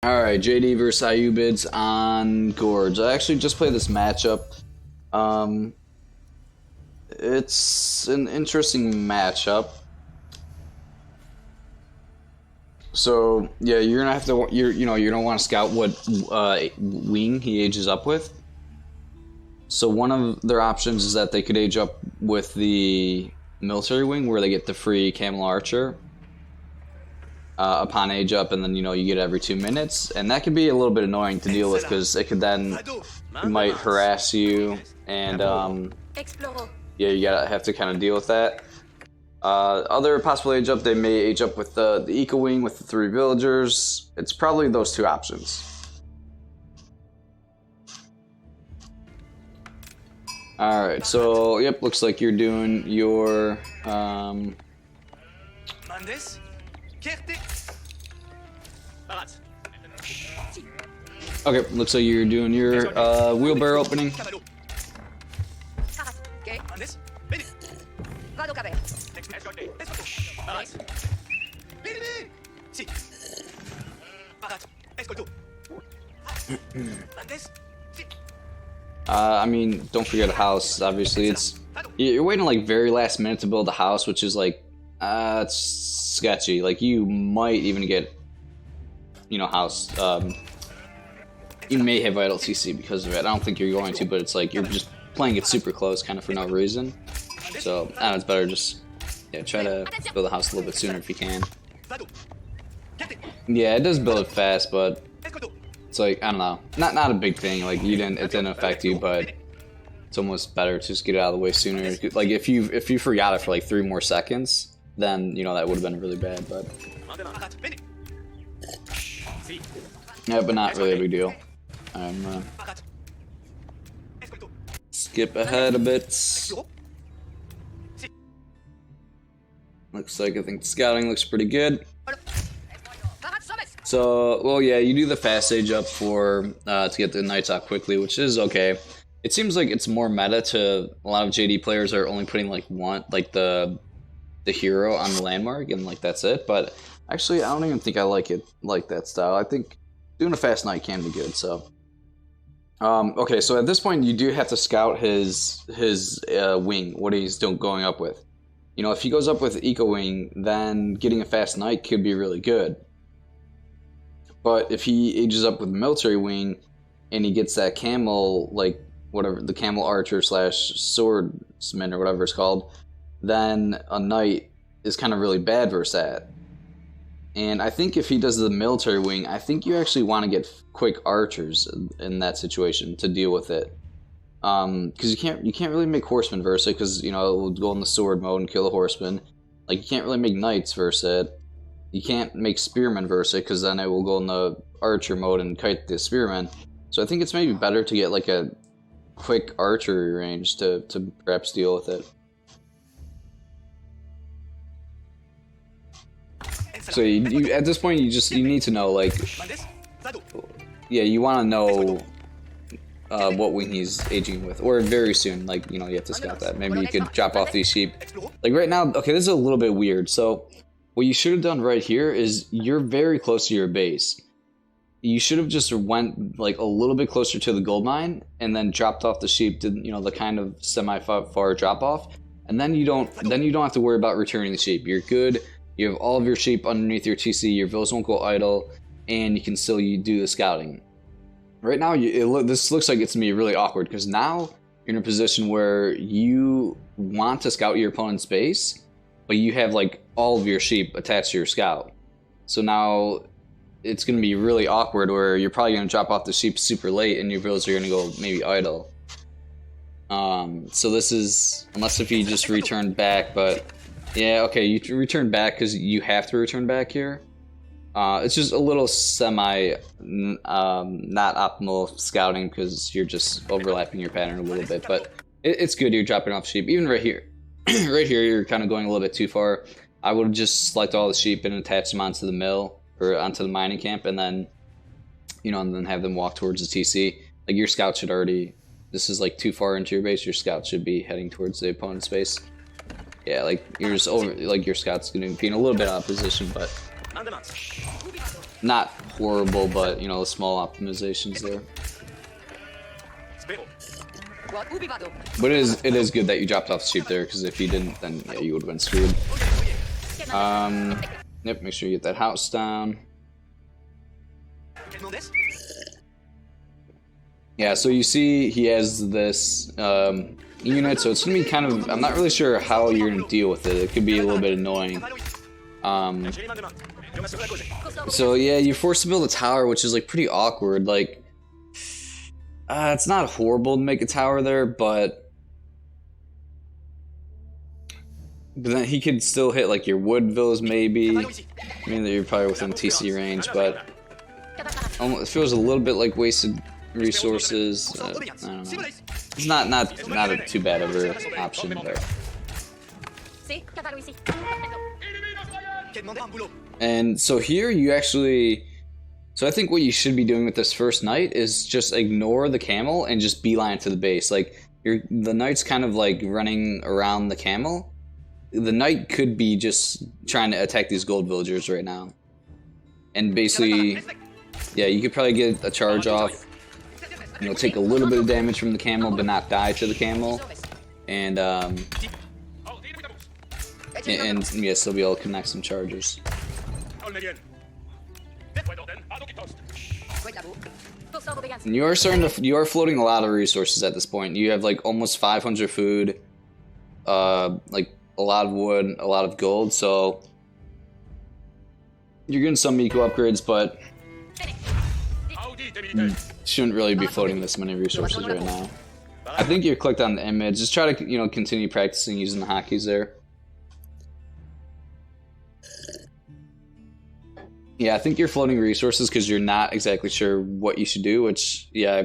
Alright, JD versus IUbids on Gorge. I actually just played this matchup. It's an interesting matchup. So yeah, you're gonna have to you're gonna want to scout what wing he ages up with. So one of their options is that they could age up with the military wing, where they get the free camel archer upon age up, and then you get it every 2 minutes, and that could be a little bit annoying to deal with because it could then might harass you, and yeah, you gotta have to kind of deal with that. Other possible age up, they may age up with the eco wing with the 3 villagers. It's probably those 2 options. Alright, so yep, looks like you're doing your okay, looks like you're doing your wheelbarrow opening. I mean, don't forget a house. Obviously, you're waiting like very last minute to build a house, which is like it's sketchy. Like you might even get house. You may have vital TC because of it. I don't think you're going to, but it's like you're just playing it super close, kind of for no reason. So I don't know, it's better just try to build a house a little bit sooner if you can. Yeah, it does build it fast, but it's like I don't know, not a big thing. Like it didn't affect you, but it's almost better to just get it out of the way sooner. Like if you forgot it for like 3 more seconds, then that would have been really bad. But yeah, but not really a big deal. Skip ahead a bit. Looks like I think the scouting looks pretty good. So, well, yeah, you do the fast age up to get the knights out quickly, which is okay. It seems like it's more meta to a lot of JD players are only putting like the hero on the landmark and like that's it. But actually, I don't even think I like it like that style. I think doing a fast knight can be good. So, okay, so at this point, you do have to scout his wing, what he's going up with. If he goes up with eco wing, then getting a fast knight could be really good. But if he ages up with military wing and he gets that camel, like whatever, the camel archer / swordsman or whatever it's called, then a knight is kind of really bad versus that. And I think if he does the military wing, I think you actually want to get quick archers in that situation to deal with it. Because you can't really make horsemen versus it, because it will go in the sword mode and kill a horseman. Like you can't really make knights versus it. You can't make spearmen versus it, because then it will go in the archer mode and kite the spearmen. So I think it's maybe better to get like a quick archery range to perhaps deal with it. So you at this point you need to know, like, yeah, you want to know what wing he's aging with, or very soon, like you have to scout that. Maybe you could drop off these sheep. Like right now, okay, this is a little bit weird. So what you should have done right here is you're very close to your base. You should have just went like a little bit closer to the gold mine and then dropped off the sheep to the kind of semi-far drop off, and then you don't have to worry about returning the sheep. You're good. You have all of your sheep underneath your TC. Your villas won't go idle, and you can still do the scouting. Right now, this looks like it's gonna be really awkward because now you're in a position where you want to scout your opponent's base, but you have like all of your sheep attached to your scout. So now it's going to be really awkward where you're probably going to drop off the sheep super late and your villas are going to go maybe idle. So this is, unless if you just return back, but yeah, okay, you return back because you have to return back here. It's just a little not optimal scouting because you're just overlapping your pattern a little bit, but it's good you're dropping off sheep. Even right here. Right here, you're kind of going a little bit too far. I would just select all the sheep and attach them onto the mill or onto the mining camp, and then, and then have them walk towards the TC. Like your scout should already. This is like too far into your base. Your scout should be heading towards the opponent's base. Yeah, like you're just over. Like your scout's gonna be in a little bit out of position, but not horrible, but you know, small optimizations there. But it is good that you dropped off the sheep there, because if you didn't, then yeah, you would have been screwed. Yep, make sure you get that house down. Yeah, so you see he has this unit, so it's gonna be kind of, I'm not really sure how you're gonna deal with it. It could be a little bit annoying. So yeah, you're forced to build a tower, which is like pretty awkward. Like, it's not horrible to make a tower there, but then he could still hit like your wood villas maybe. I mean, you're probably within TC range, but it feels a little bit like wasted resources. I don't know. It's not a too bad of an option there. And so here you actually, so I think what you should be doing with this first knight is just ignore the camel and just beeline to the base. Like the knight's kind of like running around the camel. The knight could be just trying to attack these gold villagers right now. And basically, yeah, you could probably get a charge off. You know, take a little bit of damage from the camel, but not die to the camel. And yeah, still be able to connect some charges. And you are floating a lot of resources at this point. You have like almost 500 food, like a lot of wood, a lot of gold, so you're getting some eco upgrades, but you shouldn't really be floating this many resources right now. I think you clicked on the image. Just try to, you know, continue practicing using the hotkeys there. Yeah, I think you're floating resources because you're not exactly sure what you should do, which, yeah,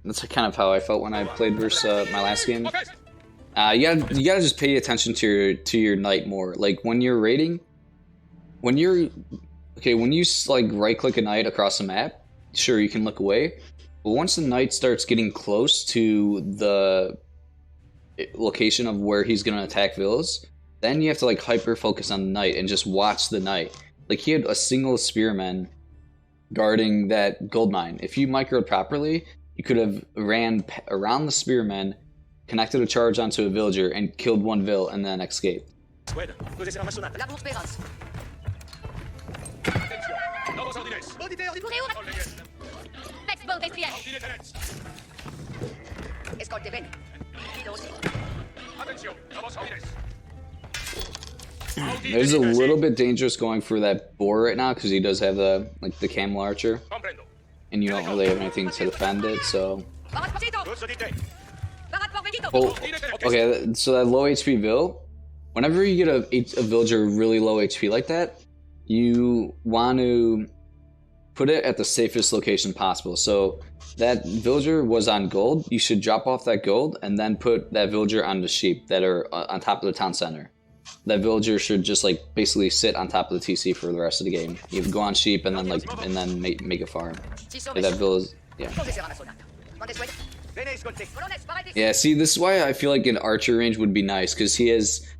that's kind of how I felt when I played versus my last game. You gotta just pay attention to your knight more. Like when you're raiding, when you like right click a knight across the map, sure you can look away, but once the knight starts getting close to the location of where he's gonna attack villas, then you have to like hyper focus on the knight and just watch the knight. Like he had a single spearman guarding that gold mine. If you microed properly, you could have ran around the spearman, connected a charge onto a villager, and killed one vill and then escaped. It's a little bit dangerous going for that boar right now because he does have the the camel archer, and you don't really have anything to defend it. So, okay, so that low HP vill, whenever you get a villager really low HP like that, you want to put it at the safest location possible. So that villager was on gold. You should drop off that gold and then put that villager on the sheep that are on top of the town center. That villager should just like basically sit on top of the TC for the rest of the game. You go on sheep and then make a farm. Yeah, that village, yeah. Yeah, see, this is why I feel like an archer range would be nice, because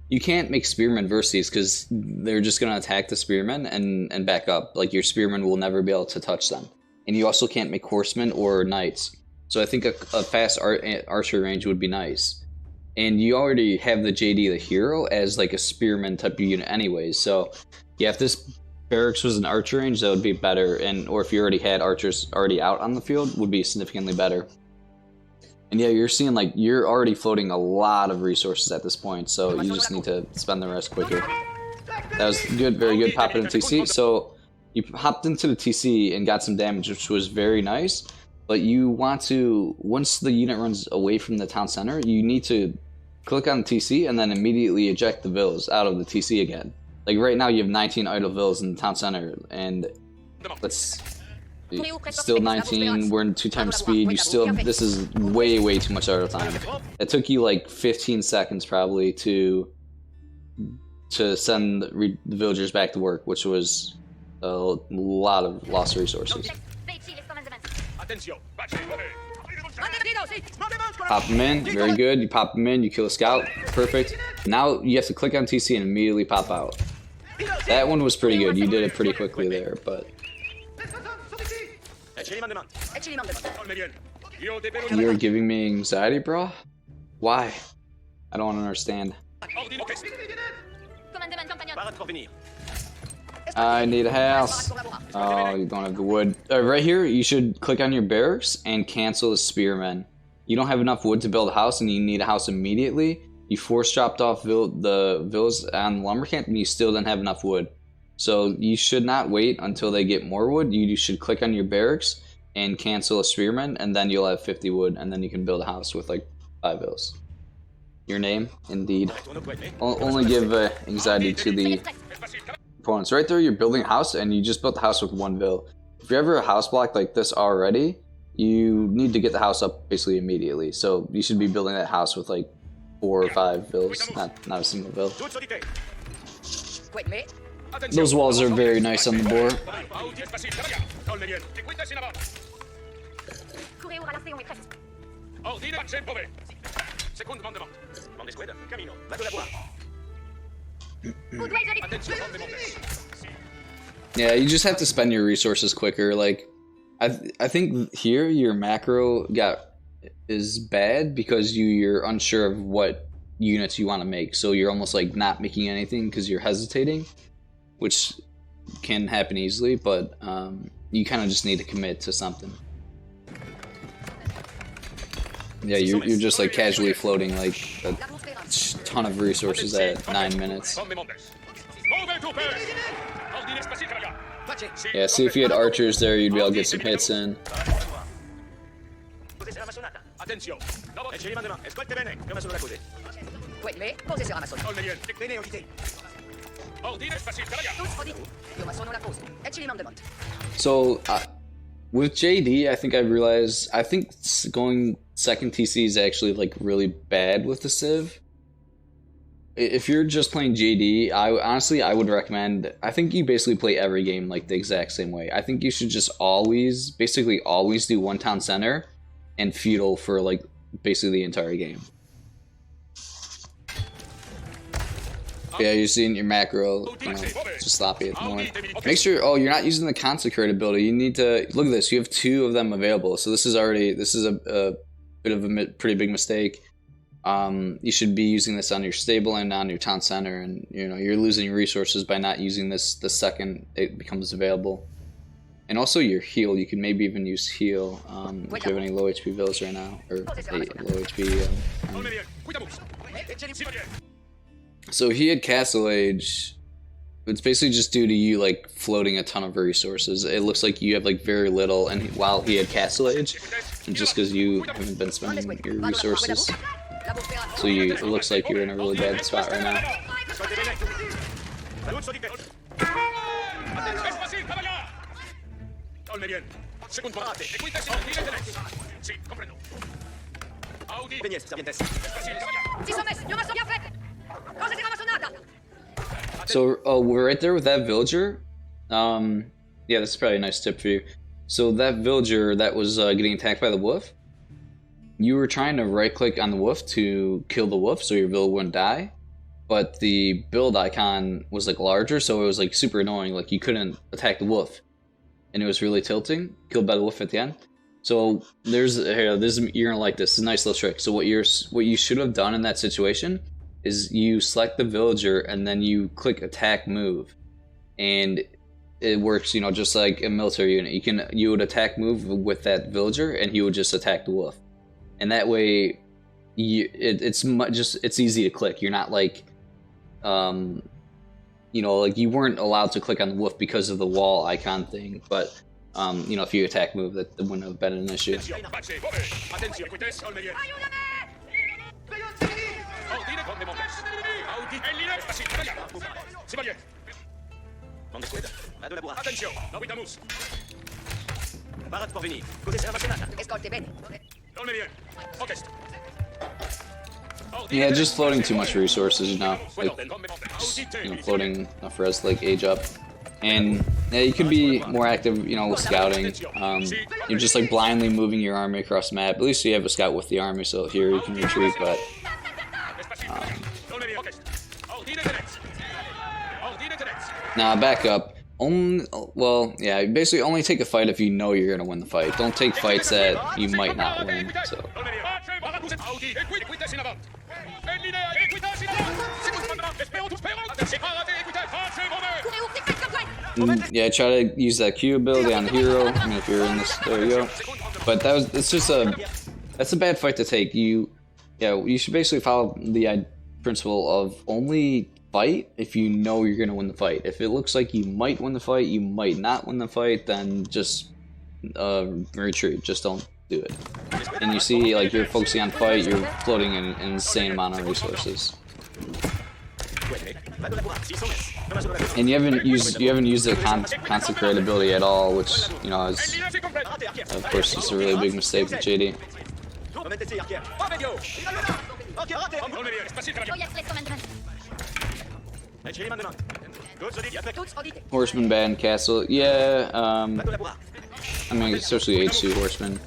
you can't make spearmen versus these because they're just gonna attack the spearmen and back up. Like your spearmen will never be able to touch them, and you also can't make horsemen or knights. So I think a fast archer range would be nice. And you already have the JD the hero as like a spearman type of unit anyways. So yeah, if this barracks was an archer range, that would be better. Or if you already had archers already out on the field, would be significantly better. And yeah, you're seeing like you're already floating a lot of resources at this point, so you just need to spend the rest quicker. That was good, very good. Pop it in TC. So you hopped into the TC and got some damage, which was very nice. But you want to, once the unit runs away from the town center, you need to click on the TC and then immediately eject the villas out of the TC again. Like right now you have 19 idle villas in the town center, and still 19, we're in 2 times speed, this is way too much idle time. It took you like 15 seconds probably to send the villagers back to work, which was a lot of lost resources. Pop them in, very good. You pop them in, you kill a scout, perfect. Now you have to click on TC and immediately pop out. That one was pretty good, you did it pretty quickly there, but You're giving me anxiety, bro? Why? I don't understand. I need a house. Oh, you don't have the wood. Right here, you should click on your barracks and cancel the spearmen. You don't have enough wood to build a house and you need a house immediately. You force dropped off the villas on the lumber camp and you still don't have enough wood. So you should not wait until they get more wood. You should click on your barracks and cancel a spearman, and then you'll have 50 wood, and then you can build a house with like 5 villas. Your name? Indeed. Only give anxiety to the opponents. Right there, you're building a house, and you just built the house with 1 vill. If you're ever a house block like this already, you need to get the house up basically immediately. So you should be building that house with like 4 or 5 vills, not a single vill. Those walls are very nice on the board. Yeah, you just have to spend your resources quicker. Like, I think here your macro is bad because you're unsure of what units you want to make. So you're almost like not making anything because you're hesitating, which can happen easily. But you kind of just need to commit to something. Yeah, you're just like casually floating like a ton of resources at 9 minutes. Yeah, see if you had archers there, you'd be able to get some hits in. So with JD, I think I realized going second TC is actually like really bad with the Civ. If you're just playing JD, I would recommend, I think you basically play every game like the exact same way. I think you should just basically always do 1 town center and feudal for like basically the entire game. Yeah, you're seeing your macro, just sloppy at the moment. Make sure, you're not using the consecrate ability. You need to, look at this, you have 2 of them available. So this is a bit of a pretty big mistake. You should be using this on your stable and on your town center, and you're losing resources by not using this the second it becomes available. And also your heal, you can maybe even use heal if you have any low HP villas right now, or low HP. So he had Castle Age. It's basically just due to you like floating a ton of resources. It looks like you have like very little, and while he had Castle Age, and just because you haven't been spending your resources. So it looks like you're in a really bad spot right now. So we're right there with that villager. Yeah, this is probably a nice tip for you. So that villager that was getting attacked by the wolf, you were trying to right click on the wolf to kill the wolf so your villager wouldn't die, but the build icon was like larger, so it was like super annoying. Like you couldn't attack the wolf, and it was really tilting. Killed by the wolf at the end. So you're gonna like this. It's a nice little trick. So what you should have done in that situation is you select the villager and then you click attack move, and it works. Just like a military unit. You would attack move with that villager, and he would just attack the wolf. And that way, it's easy to click. You're not like, like you weren't allowed to click on the wolf because of the wall icon thing. But if you attack move, that wouldn't have been an issue. Yeah, just floating too much resources, like floating enough res to like age up. And yeah, you could be more active, with scouting. You're just like blindly moving your army across the map. At least you have a scout with the army, so here you can retreat. But nah, back up. Only, well, yeah, basically only take a fight if you know you're gonna win the fight. Don't take fights that you might not win. So. Yeah, try to use that Q ability on the hero. I mean, if you're in this, there you go. But it's just that's a bad fight to take. You should basically follow the principle of only fight if you know you're gonna win the fight. If it looks like you might win the fight, you might not win the fight, then just retreat. Just don't do it. And you see, like, you're focusing on fight, you're floating an insane amount of resources. And you haven't used the consecrate ability at all, which, you know, is of course just a really big mistake with JD. Horseman banned castle, yeah. I mean, especially H2 horseman.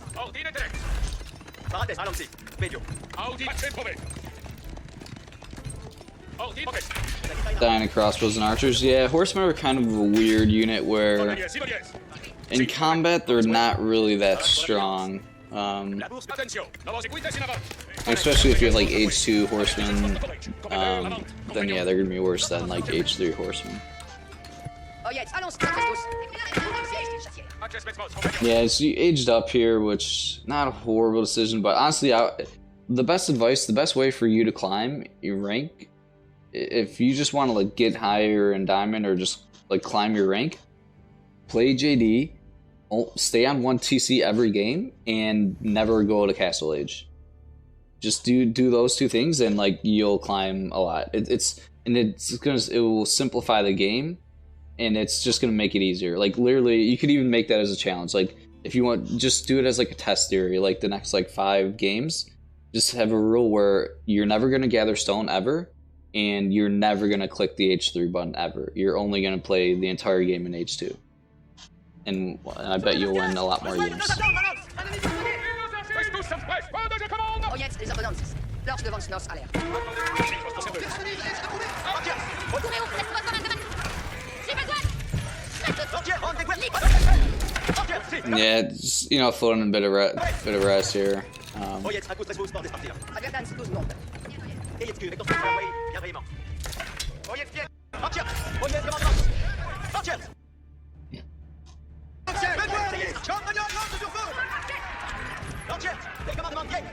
Dying to crossbows and archers. Yeah, horsemen are kind of a weird unit where in combat they're not really that strong. Especially if you have like H2 horsemen, then yeah, they're gonna be worse than like H3 horsemen. Yeah, so you aged up here, which not a horrible decision, but honestly, the best advice, the best way for you to climb your rank, if you just want to like get higher in diamond or just like climb your rank, play JD, stay on 1 TC every game, and never go to Castle Age. Just do those two things, and like you'll climb a lot. It will simplify the game, and it's just gonna make it easier. Like literally, you could even make that as a challenge. Like if you want, just do it as like a test theory. Like the next like 5 games, just have a rule where you're never gonna gather stone ever, and you're never gonna click the H3 button ever. You're only gonna play the entire game in H2. And I bet you'll win a lot more games. Yeah, just, you know, floating a bit of rest here.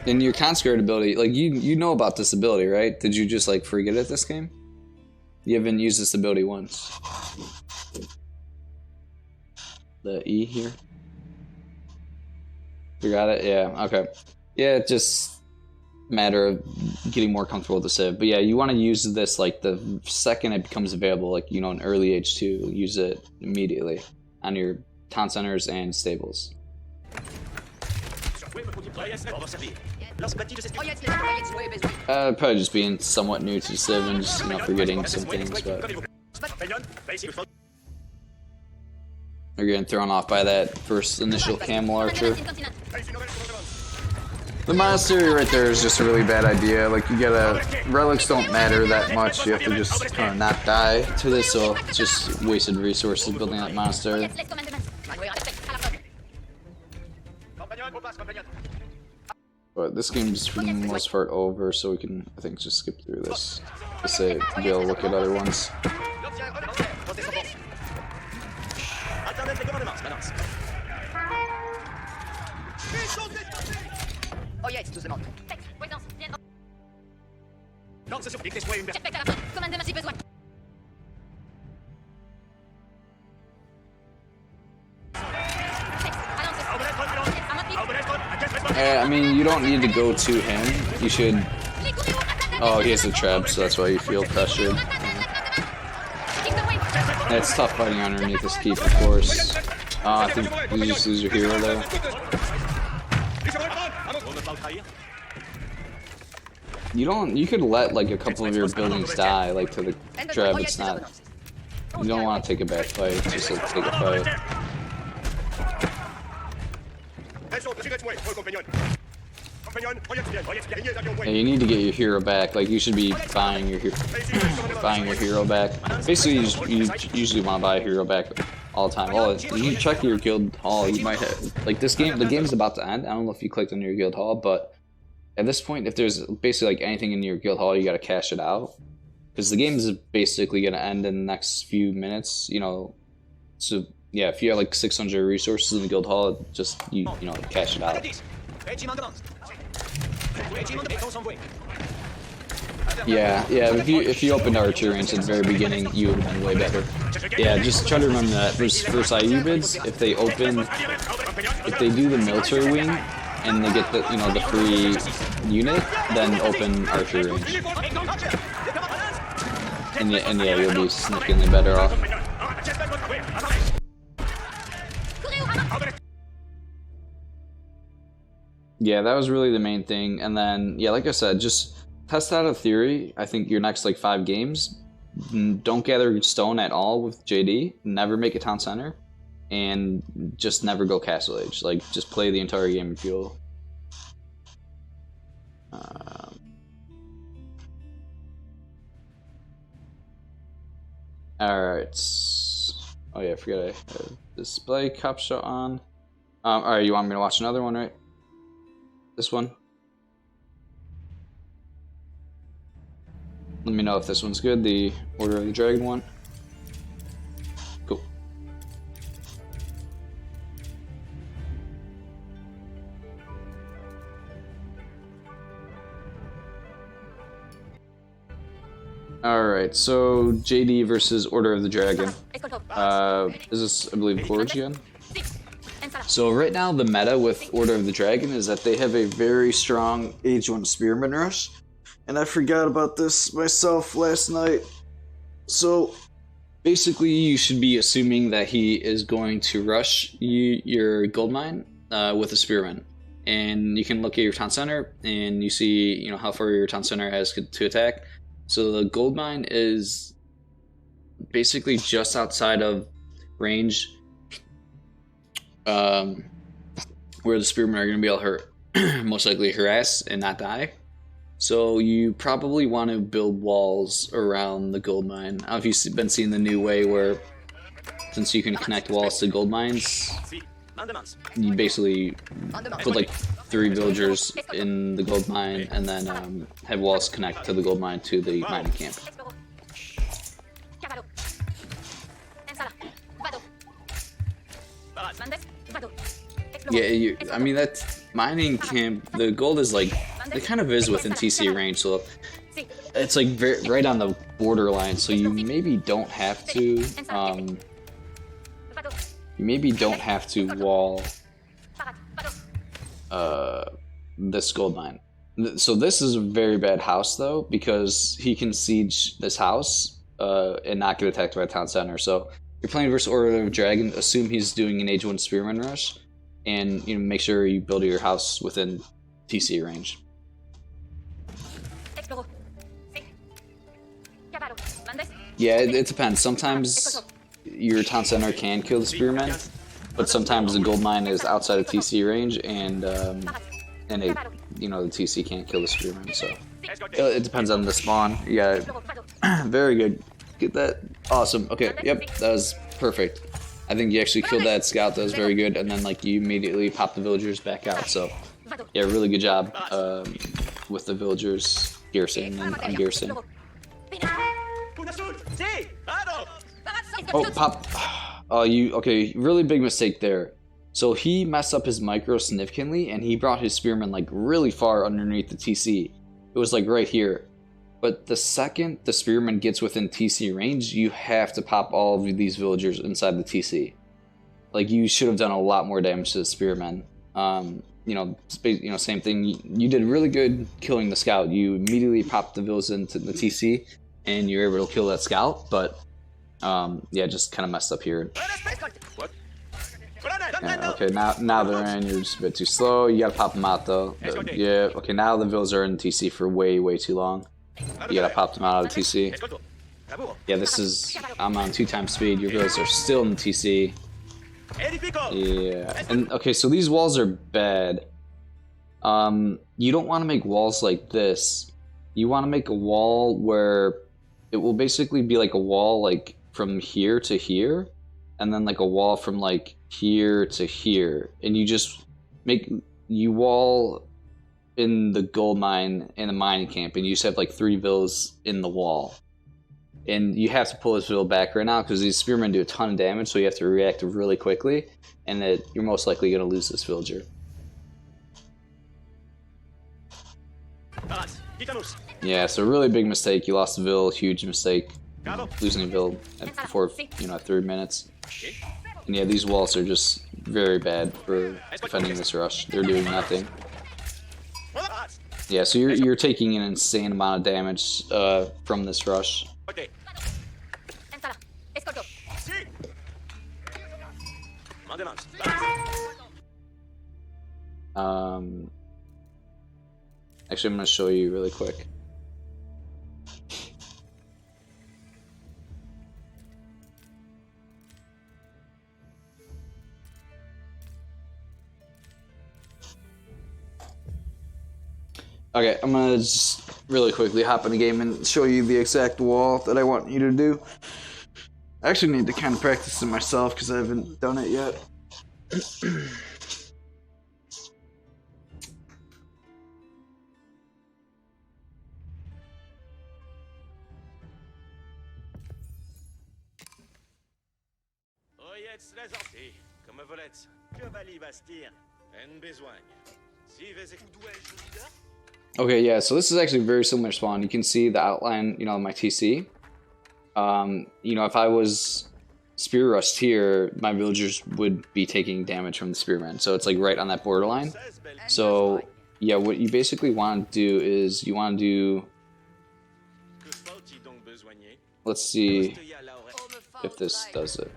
And your consecrate ability, like you know about this ability, right? Did you just like forget it this game? You haven't used this ability once. The E here. You got it? Yeah, okay. Yeah, it's just a matter of getting more comfortable with the civ. But yeah, you want to use this like the second it becomes available, like, you know, in early H2, use it immediately on your town centers and stables. Probably just being somewhat new to Civ and just, you know, forgetting some things, but they're getting thrown off by that first initial camel archer. The monastery right there is just a really bad idea. Like, you gotta, relics don't matter that much. You have to just kind of not die to this, so it's just wasted resources building that monastery. But this game's for the most part over, so we can, I think, just skip through this to be able to look at other ones. I mean, you don't need to go to him. You should... Oh, he has a trap, so that's why you feel pressured. Yeah, it's tough fighting underneath this keep, of course. I think you just lose your hero there. You could let like a couple of your buildings die, like to the trap. It's not... You don't want to take a bad fight, just like take a fight. Yeah, you need to get your hero back. Like, you should be buying your hero back. Basically, you usually want to buy a hero back all the time. You check your guild hall. You might have, like, the game is about to end. I don't know if you clicked on your guild hall, but at this point, if there's basically like anything in your guild hall, you gotta cash it out, because the game is basically gonna end in the next few minutes. You know, so yeah, if you have like 600 resources in the guild hall, just you know cash it out. Yeah. If you opened archer range at the very beginning, you would have been way better. Yeah, just try to remember that for IU bids, if they do the military wing and they get the the free unit, then open archer range. And yeah, you'll be significantly better off. Yeah, that was really the main thing. And then yeah, like I said, just test out a theory. I think your next like 5 games, don't gather stone at all with JD. Never make a town center. And just never go Castle Age. Like, just play the entire game and feel. Alright. Oh yeah, I forgot I have display cop shot on. Alright, you want me to watch another one, right? This one? Let me know if this one's good, the Order of the Dragon one. Cool. Alright, so JD versus Order of the Dragon. Is this, I believe, Forge again? So right now the meta with Order of the Dragon is that they have a very strong Age 1 Spearman Rush. And I forgot about this myself last night. So basically you should be assuming that he is going to rush your gold mine with a Spearman. And you can look at your town center and you see how far your town center has to attack. So the gold mine is basically just outside of range where the spearmen are going to be able to most likely harass and not die. So you probably want to build walls around the gold mine. I don't know if you've been seeing the new way where, since you can connect walls to gold mines, you basically put like 3 villagers in the gold mine and then have walls connect to the gold mine to the mining camp. Yeah, I mean, that mining camp, the gold is like, it kind of is within TC range, so it's like right on the borderline, so you maybe don't have to, wall this gold mine. So this is a very bad house though, because he can siege this house and not get attacked by a town center. So you're playing versus Order of Dragon, assume he's doing an Age 1 Spearman Rush, and make sure you build your house within TC range. Yeah, it depends. Sometimes your town center can kill the spearmen, but sometimes the gold mine is outside of TC range, and the TC can't kill the spearmen. So it depends on the spawn. Yeah, very good. Get that. Awesome. Okay. Yep. That was perfect. I think you actually killed that scout. That was very good. And then you immediately pop the villagers back out. So yeah, really good job with the villagers garrison and ungarrison. Oh, pop. Okay, really big mistake there. So he messed up his micro significantly, and he brought his spearmen really far underneath the TC. It was right here. But the second the spearman gets within TC range, you have to pop all of these villagers inside the TC. You should have done a lot more damage to the spearmen. Same thing. You did really good killing the scout. You immediately popped the villagers into the TC, and you're able to kill that scout. But yeah, just kind of messed up here. Okay, now they're in. You're just a bit too slow. You gotta pop them out though. Yeah. Okay, now the villagers are in TC for way too long. You gotta pop them out of the TC. Yeah, I'm on 2x speed. Your villagers are still in the TC. Yeah. And okay, so these walls are bad. You don't want to make walls like this. You want to make a wall where it will basically be like a wall like from here to here, and then like a wall from like here to here, and you just you wall in the gold mine and the mining camp, and you just have like 3 villas in the wall. And you have to pull this villa back right now because these spearmen do a ton of damage, so you have to react really quickly, and that you're most likely going to lose this villager. Yeah, so really big mistake. You lost the vill, huge mistake. Losing a vill at 3 minutes. And yeah, these walls are just very bad for defending this rush. They're doing nothing. Yeah, so you're taking an insane amount of damage from this rush. Actually, I'm going to show you really quick. Okay, I'm going to just really quickly hop in the game and show you the exact wall that I want you to do. I actually need to kind of practice it myself because I haven't done it yet. Okay, yeah, so this is actually very similar spawn. You can see the outline, you know, of my TC. You know, if I was spear rushed here, my villagers would be taking damage from the spearman. So it's like right on that borderline. So yeah, what you basically want to do is you want to do. Let's see if this does it.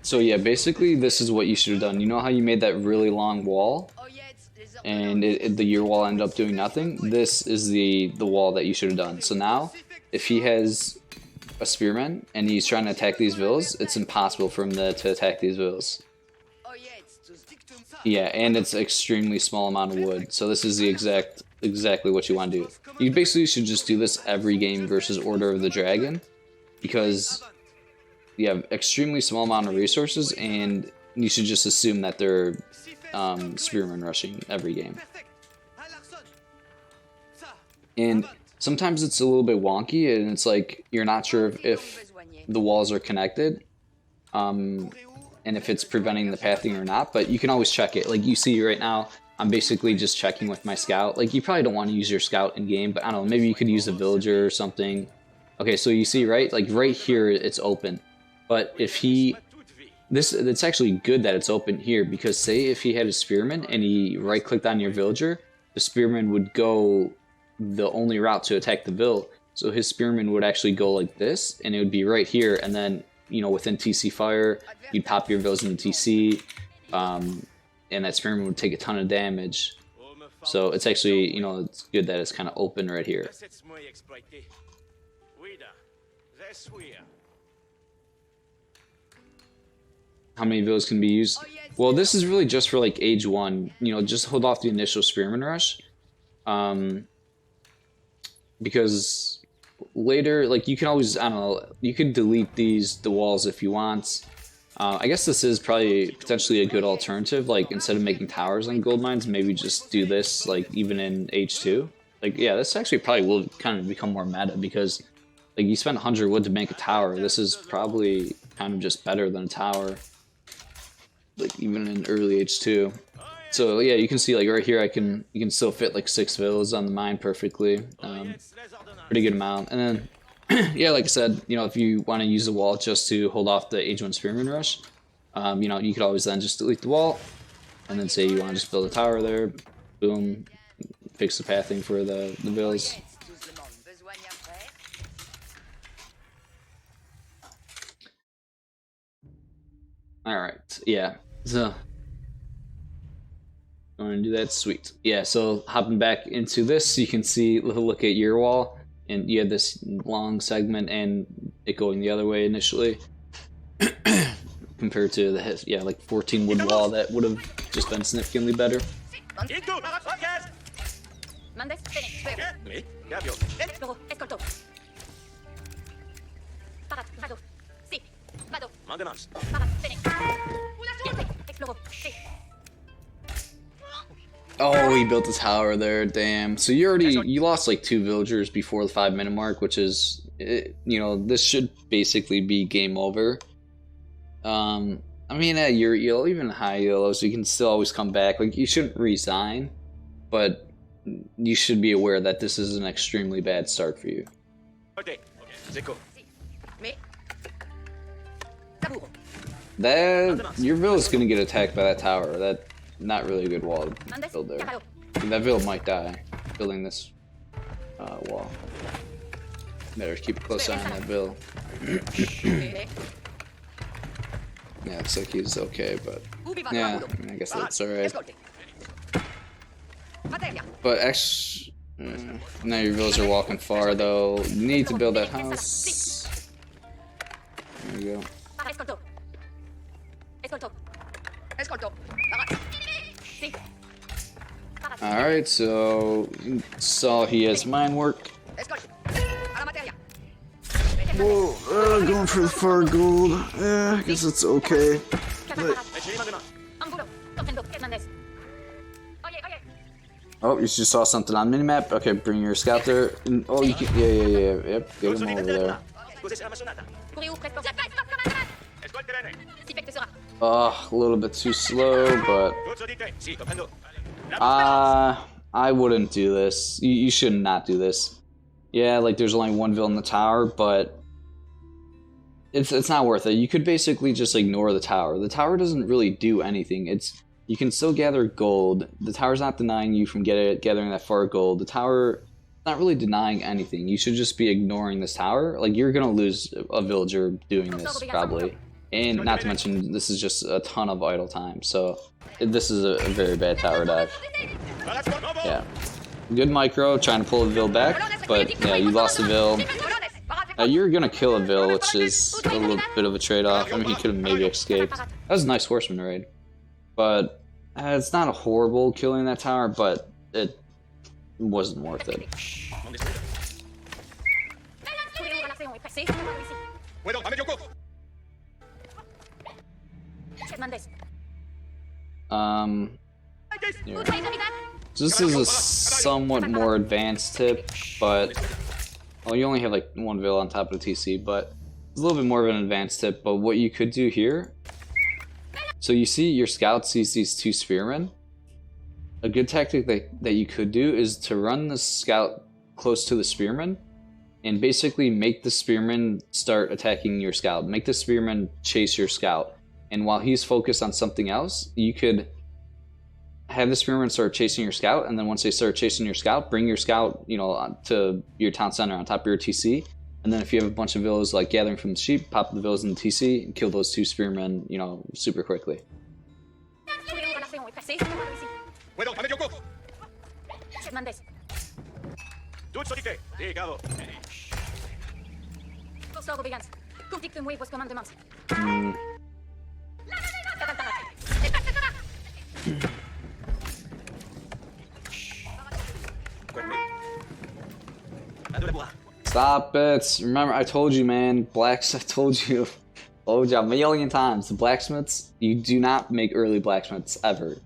So yeah, basically this is what you should have done. You know how you made that really long wall? And your wall ended up doing nothing? This is the wall that you should have done. So now, if he has a spearman and he's trying to attack these villas, it's impossible for him to attack these villas. Yeah, and it's extremely small amount of wood. So this is the exactly what you want to do. You basically should just do this every game versus Order of the Dragon, because you have extremely small amount of resources, and you should just assume that they're spearmen rushing every game. And sometimes it's a little bit wonky, and it's like you're not sure if the walls are connected, and if it's preventing the pathing or not, but you can always check it. Like you see right now, I'm basically just checking with my scout. Like you probably don't want to use your scout in game, but I don't know, maybe you could use a villager or something. Okay, so you see, right? Like right here, it's open. But if it's actually good that it's open here, because say if he had a spearman and he right-clicked on your villager, the spearman would go the only route to attack the vill. So his spearman would actually go like this, and it would be right here, and then, you know, within TC fire, you'd pop your vills into TC, and that spearman would take a ton of damage. So it's actually, you know, it's good that it's kind of open right here. How many villas can be used? Well, this is really just for like age 1. You know, just hold off the initial spearman rush. Because later, like you can always, I don't know, you could delete the walls if you want. I guess this is probably potentially a good alternative. Like instead of making towers on gold mines, maybe just do this like even in H2. Like yeah, this actually probably will kind of become more meta, because like you spend 100 wood to make a tower. This is probably kind of just better than a tower, like even in early H2. So yeah, you can see like right here, you can still fit like 6 villas on the mine perfectly. Pretty good amount. And then yeah, like I said, you know, if you want to use the wall just to hold off the age 1 spearman rush, you know, you could always then just delete the wall, and then say you want to just build a tower there, boom, fix the pathing for the villas. Alright, yeah, so I'm going to do that, sweet. Yeah, so hopping back into this, you can see, look at your wall, and you have this long segment and it going the other way initially. compared to the yeah, like 14 wood wall that would have just been significantly better. Oh, he built a tower there. Damn. So you lost like 2 villagers before the 5-minute mark, which is, you know, this should basically be game over. I mean, at your elo, even high elo, so you can still always come back. Like, you shouldn't resign, but you should be aware that this is an extremely bad start for you. That your villa is gonna get attacked by that tower. That not really a good wall to build there. That villa might die building this wall. Better keep a close eye on that villa. Yeah, looks like he's okay, but yeah, I mean, I guess that's alright. But actually, now your villas are walking far though. You need to build that house. There you go. Alright, so saw he has mine work. Whoa, going for the far gold. I guess it's okay. But... Oh, you just saw something on minimap. Okay, bring your scout there. Oh, you can. Yep, get him over there. A little bit too slow, but I wouldn't do this. You should not do this. Yeah, like there's only 1 villain in the tower, but it's not worth it. You could basically just ignore the tower. The tower doesn't really do anything. You can still gather gold. The tower's not denying you from gathering that far gold. The tower not really denying anything. You should just be ignoring this tower. Like, you're gonna lose a villager doing this probably. And not to mention, this is just a ton of idle time. So this is a very bad tower dive. Yeah. Good micro, trying to pull the Vil back, but yeah, you lost the Vil. You're gonna kill a Vil, which is a little bit of a trade-off. I mean, he could have maybe escaped. That was a nice horseman raid. But it's not a horrible killing that tower, but it wasn't worth it. Yeah. So this is a somewhat more advanced tip, but well, you only have like 1 Vil on top of the TC, but it's a little bit more of an advanced tip. But what you could do here, so you see your scout sees these 2 spearmen. A good tactic that you could do is to run the scout close to the spearmen and basically make the spearmen start attacking your scout. Make the spearmen chase your scout. And while he's focused on something else, you could have the spearmen start chasing your scout, and then once they start chasing your scout, bring your scout, you know, to your town center on top of your TC. And then if you have a bunch of villas like gathering from the sheep, pop the villas in the TC and kill those 2 spearmen, you know, super quickly. Stop it. Remember, I told you, man. I told you a million times. The blacksmiths, you do not make early blacksmiths ever.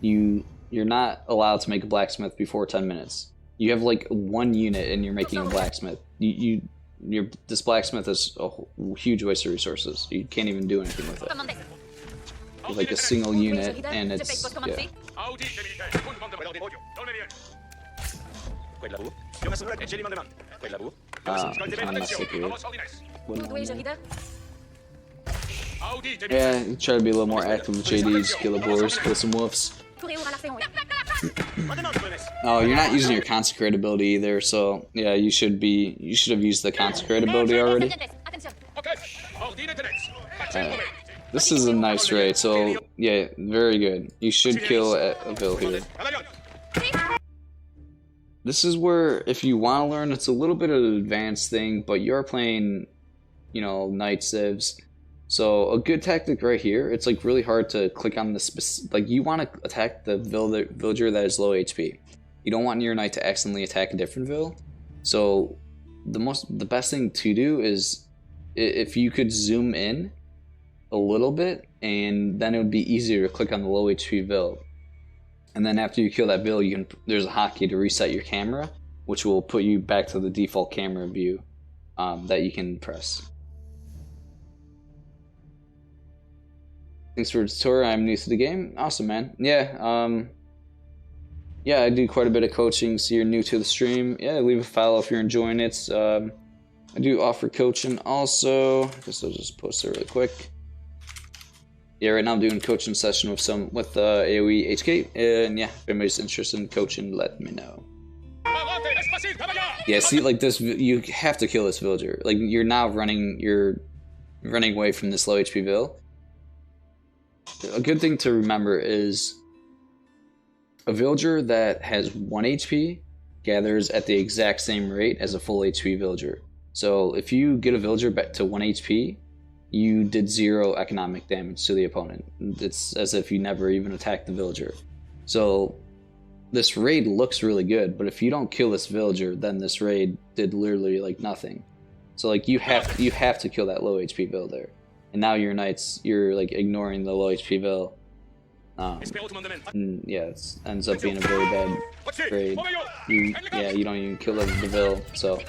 You're not allowed to make a blacksmith before 10 minutes. You have like 1 unit and you're making a blacksmith. This blacksmith is a huge waste of resources. You can't even do anything with it. With like a single unit, and it's yeah. Yeah, you try to be a little more active with JDs, kill the boars, kill some wolves. Oh, you're not using your consecrate ability either, so yeah, you should have used the consecrate ability already. This is a nice raid, so yeah, very good. You should kill a Vil here. This is where, if you want to learn, it's a little bit of an advanced thing, but you're playing, you know, Night Civs. So a good tactic right here, it's like really hard to click on the like you want to attack the villager that is low HP. You don't want your knight to accidentally attack a different vill. So the best thing to do is if you could zoom in a little bit, and then it would be easier to click on the low HP vill. And then after you kill that vill, there's a hotkey to reset your camera, which will put you back to the default camera view that you can press. Thanks for the tutorial. I'm new to the game. Awesome, man. Yeah, yeah, I do quite a bit of coaching, so you're new to the stream. Yeah, leave a follow if you're enjoying it. I do offer coaching also. I guess I'll just post it really quick. Yeah, right now I'm doing a coaching session with AOE HK, and yeah, if anybody's interested in coaching, let me know. Yeah, see, like this, you have to kill this villager. Like you're running away from this low HP vill. A good thing to remember is a villager that has 1 HP gathers at the exact same rate as a full HP villager. So if you get a villager back to 1 HP, you did 0 economic damage to the opponent. It's as if you never even attacked the villager. So this raid looks really good, but if you don't kill this villager, then this raid did literally like nothing. So like you have to kill that low HP vill there. And now your knights, you're like ignoring the low HP vill. And yeah, it ends up being a very bad raid. You don't even kill the vill. So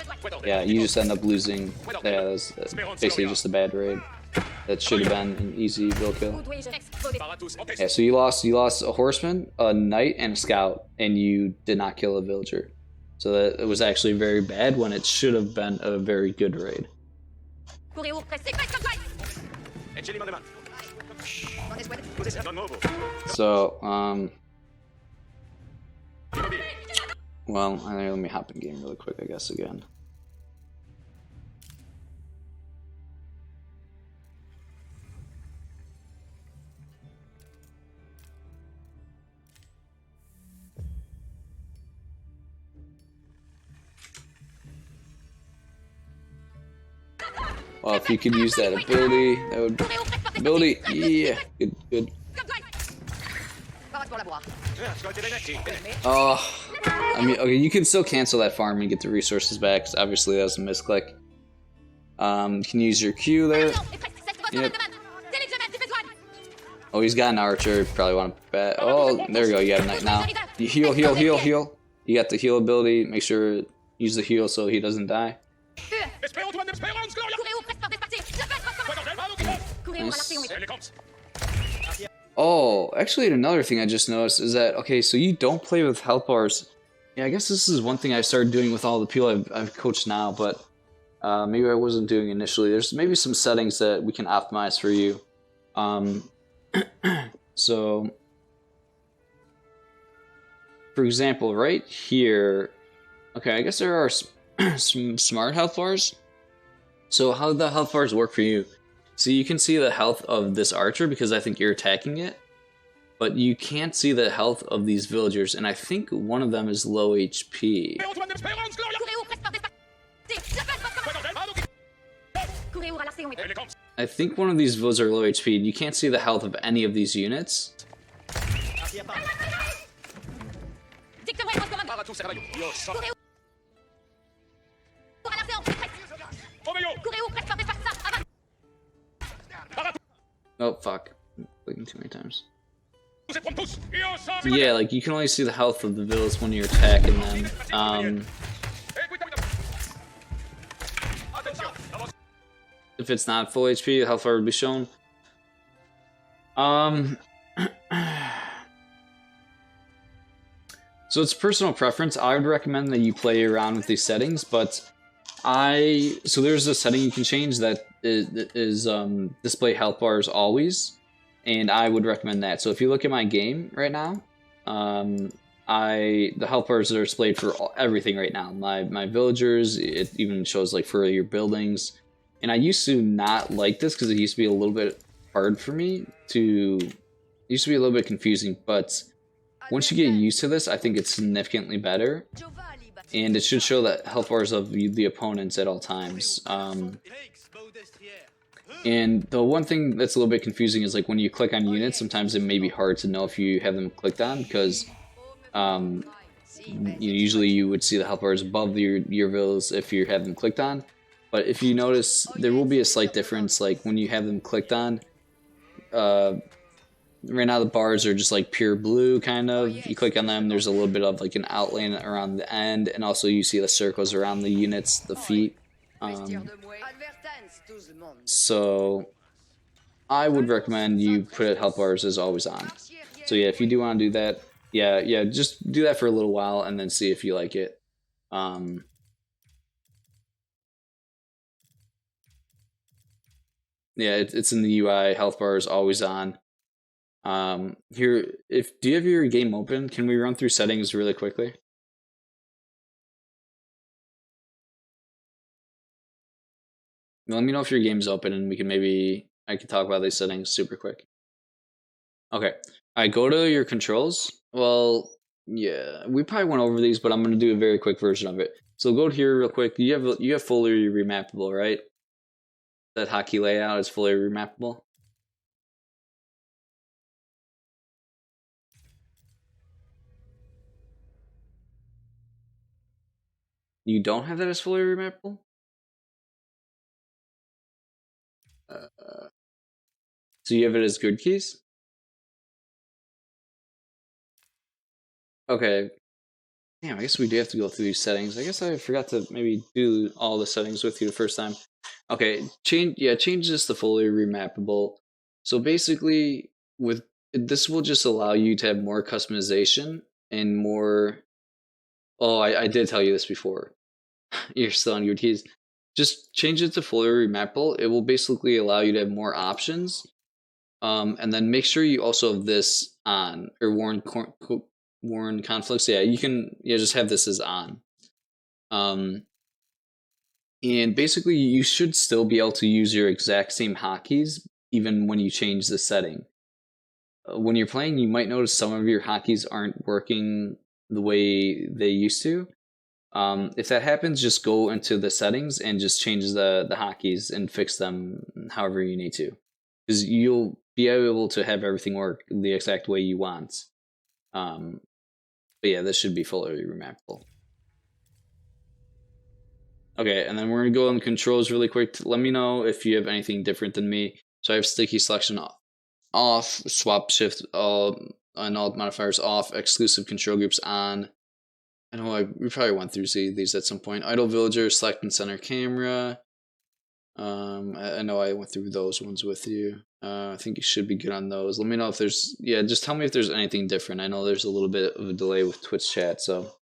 yeah, you just end up losing. Yeah, that's basically just a bad raid. That should have been an easy vill kill. Yeah, so you lost a horseman, a knight, and a scout, and you did not kill a villager. So that it was actually very bad when it should have been a very good raid. So, well, let me hop in game really quick, I guess, again. Well, if you could use that ability, that would... Ability, yeah, good. Oh, I mean, okay, you can still cancel that farm and get the resources back, because obviously that was a misclick. You can use your Q there. Yep. Oh, he's got an archer, probably want to bet. Oh, there we go, you got a knight now. You heal. You got the heal ability, make sure, use the heal so he doesn't die. Nice. Oh, actually another thing I just noticed is that, okay, so you don't play with health bars. Yeah, I guess this is one thing I started doing with all the people I've coached now, but maybe I wasn't doing initially. There's maybe some settings that we can optimize for you. So, for example, right here, okay, I guess there are some smart health bars. So how the health bars work for you? So you can see the health of this archer because I think you're attacking it, but you can't see the health of these villagers, and I think one of them is low HP. I think one of these villagers are low HP, and you can't see the health of any of these units. Oh, fuck. I'm clicking too many times. Yeah, like, you can only see the health of the villas when you're attacking them. If it's not full HP, the health bar would be shown. So it's personal preference. I would recommend that you play around with these settings, but so there's a setting you can change that is display health bars always, and I would recommend that. So if you look at my game right now, the health bars are displayed for everything right now. My villagers, it even shows like for your buildings, and I used to not like this because it used to be a little bit hard for me it used to be a little bit confusing, but once you get used to this, I think it's significantly better. And it should show that health bars of the opponents at all times. And the one thing that's a little bit confusing is like when you click on units, sometimes it may be hard to know if you have them clicked on because um, usually you would see the health bars above your villas if you have them clicked on. But if you notice, there will be a slight difference. Like when you have them clicked on, uh, right now the bars are just like pure blue kind of. You click on them, there's a little bit of like an outline around the end, and also you see the circles around the units, the feet. So I would recommend you put health bars as always on. So yeah, if you do want to do that, yeah, just do that for a little while and then see if you like it. Um, yeah, it's in the UI. Health bar is always on. Here, if do you have your game open? Can we run through settings really quickly? Let me know if your game's open, and we can I can talk about these settings super quick. Okay, I go to your controls. Well, yeah, we probably went over these, but I'm gonna do a very quick version of it. So go here real quick. You have fully remappable, right? That hotkey layout is fully remappable. You don't have that as fully remappable? So you have it as good keys? Okay. Damn, I guess we do have to go through these settings. I guess I forgot to maybe do all the settings with you the first time. Okay, change this to fully remappable. So basically, with this will just allow you to have more customization and more. Oh, I did tell you this before. You're still on your keys. Just change it to fully remappable. It will basically allow you to have more options. And then make sure you also have this on or warn conflicts. Yeah, you can just have this as on. And basically you should still be able to use your exact same hotkeys even when you change the setting. When you're playing, you might notice some of your hotkeys aren't working the way they used to. If that happens, just go into the settings and just change the hotkeys and fix them however you need to, because you'll be able to have everything work the exact way you want. But yeah, this should be fully remappable. Okay, and then we're gonna go on controls really quick. Let me know if you have anything different than me. So I have sticky selection off, swap shift all and all modifiers off, exclusive control groups on. I know we probably went through these at some point. Idle villager, select and center camera. I know I went through those ones with you. I think you should be good on those. Let me know if there's just tell me if there's anything different. I know there's a little bit of a delay with Twitch chat, so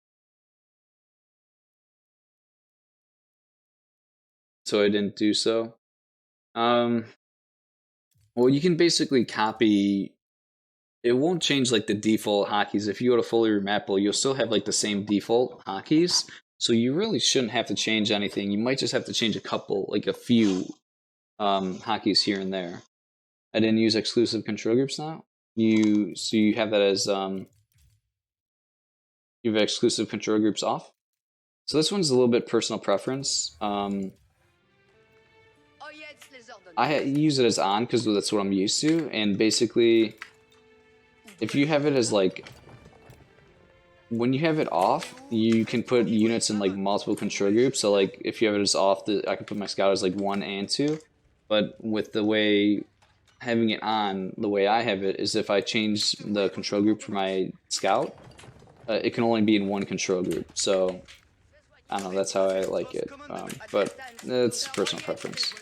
I didn't do so. Well, you can basically copy. It won't change like the default hotkeys. If you go to fully remappable, you'll still have like the same default hotkeys. So you really shouldn't have to change anything. You might just have to change a couple, like a few hotkeys here and there. I didn't use exclusive control groups now. You have that as you have exclusive control groups off. So this one's a little bit personal preference. I use it as on because that's what I'm used to, and basically, if you have it as like, when you have it off, you can put units in like multiple control groups. So like, if you have it as off, I can put my scout as like 1 and 2. But with the way having it on, the way I have it is, if I change the control group for my scout, it can only be in one control group. So I don't know. That's how I like it. But it's personal preference.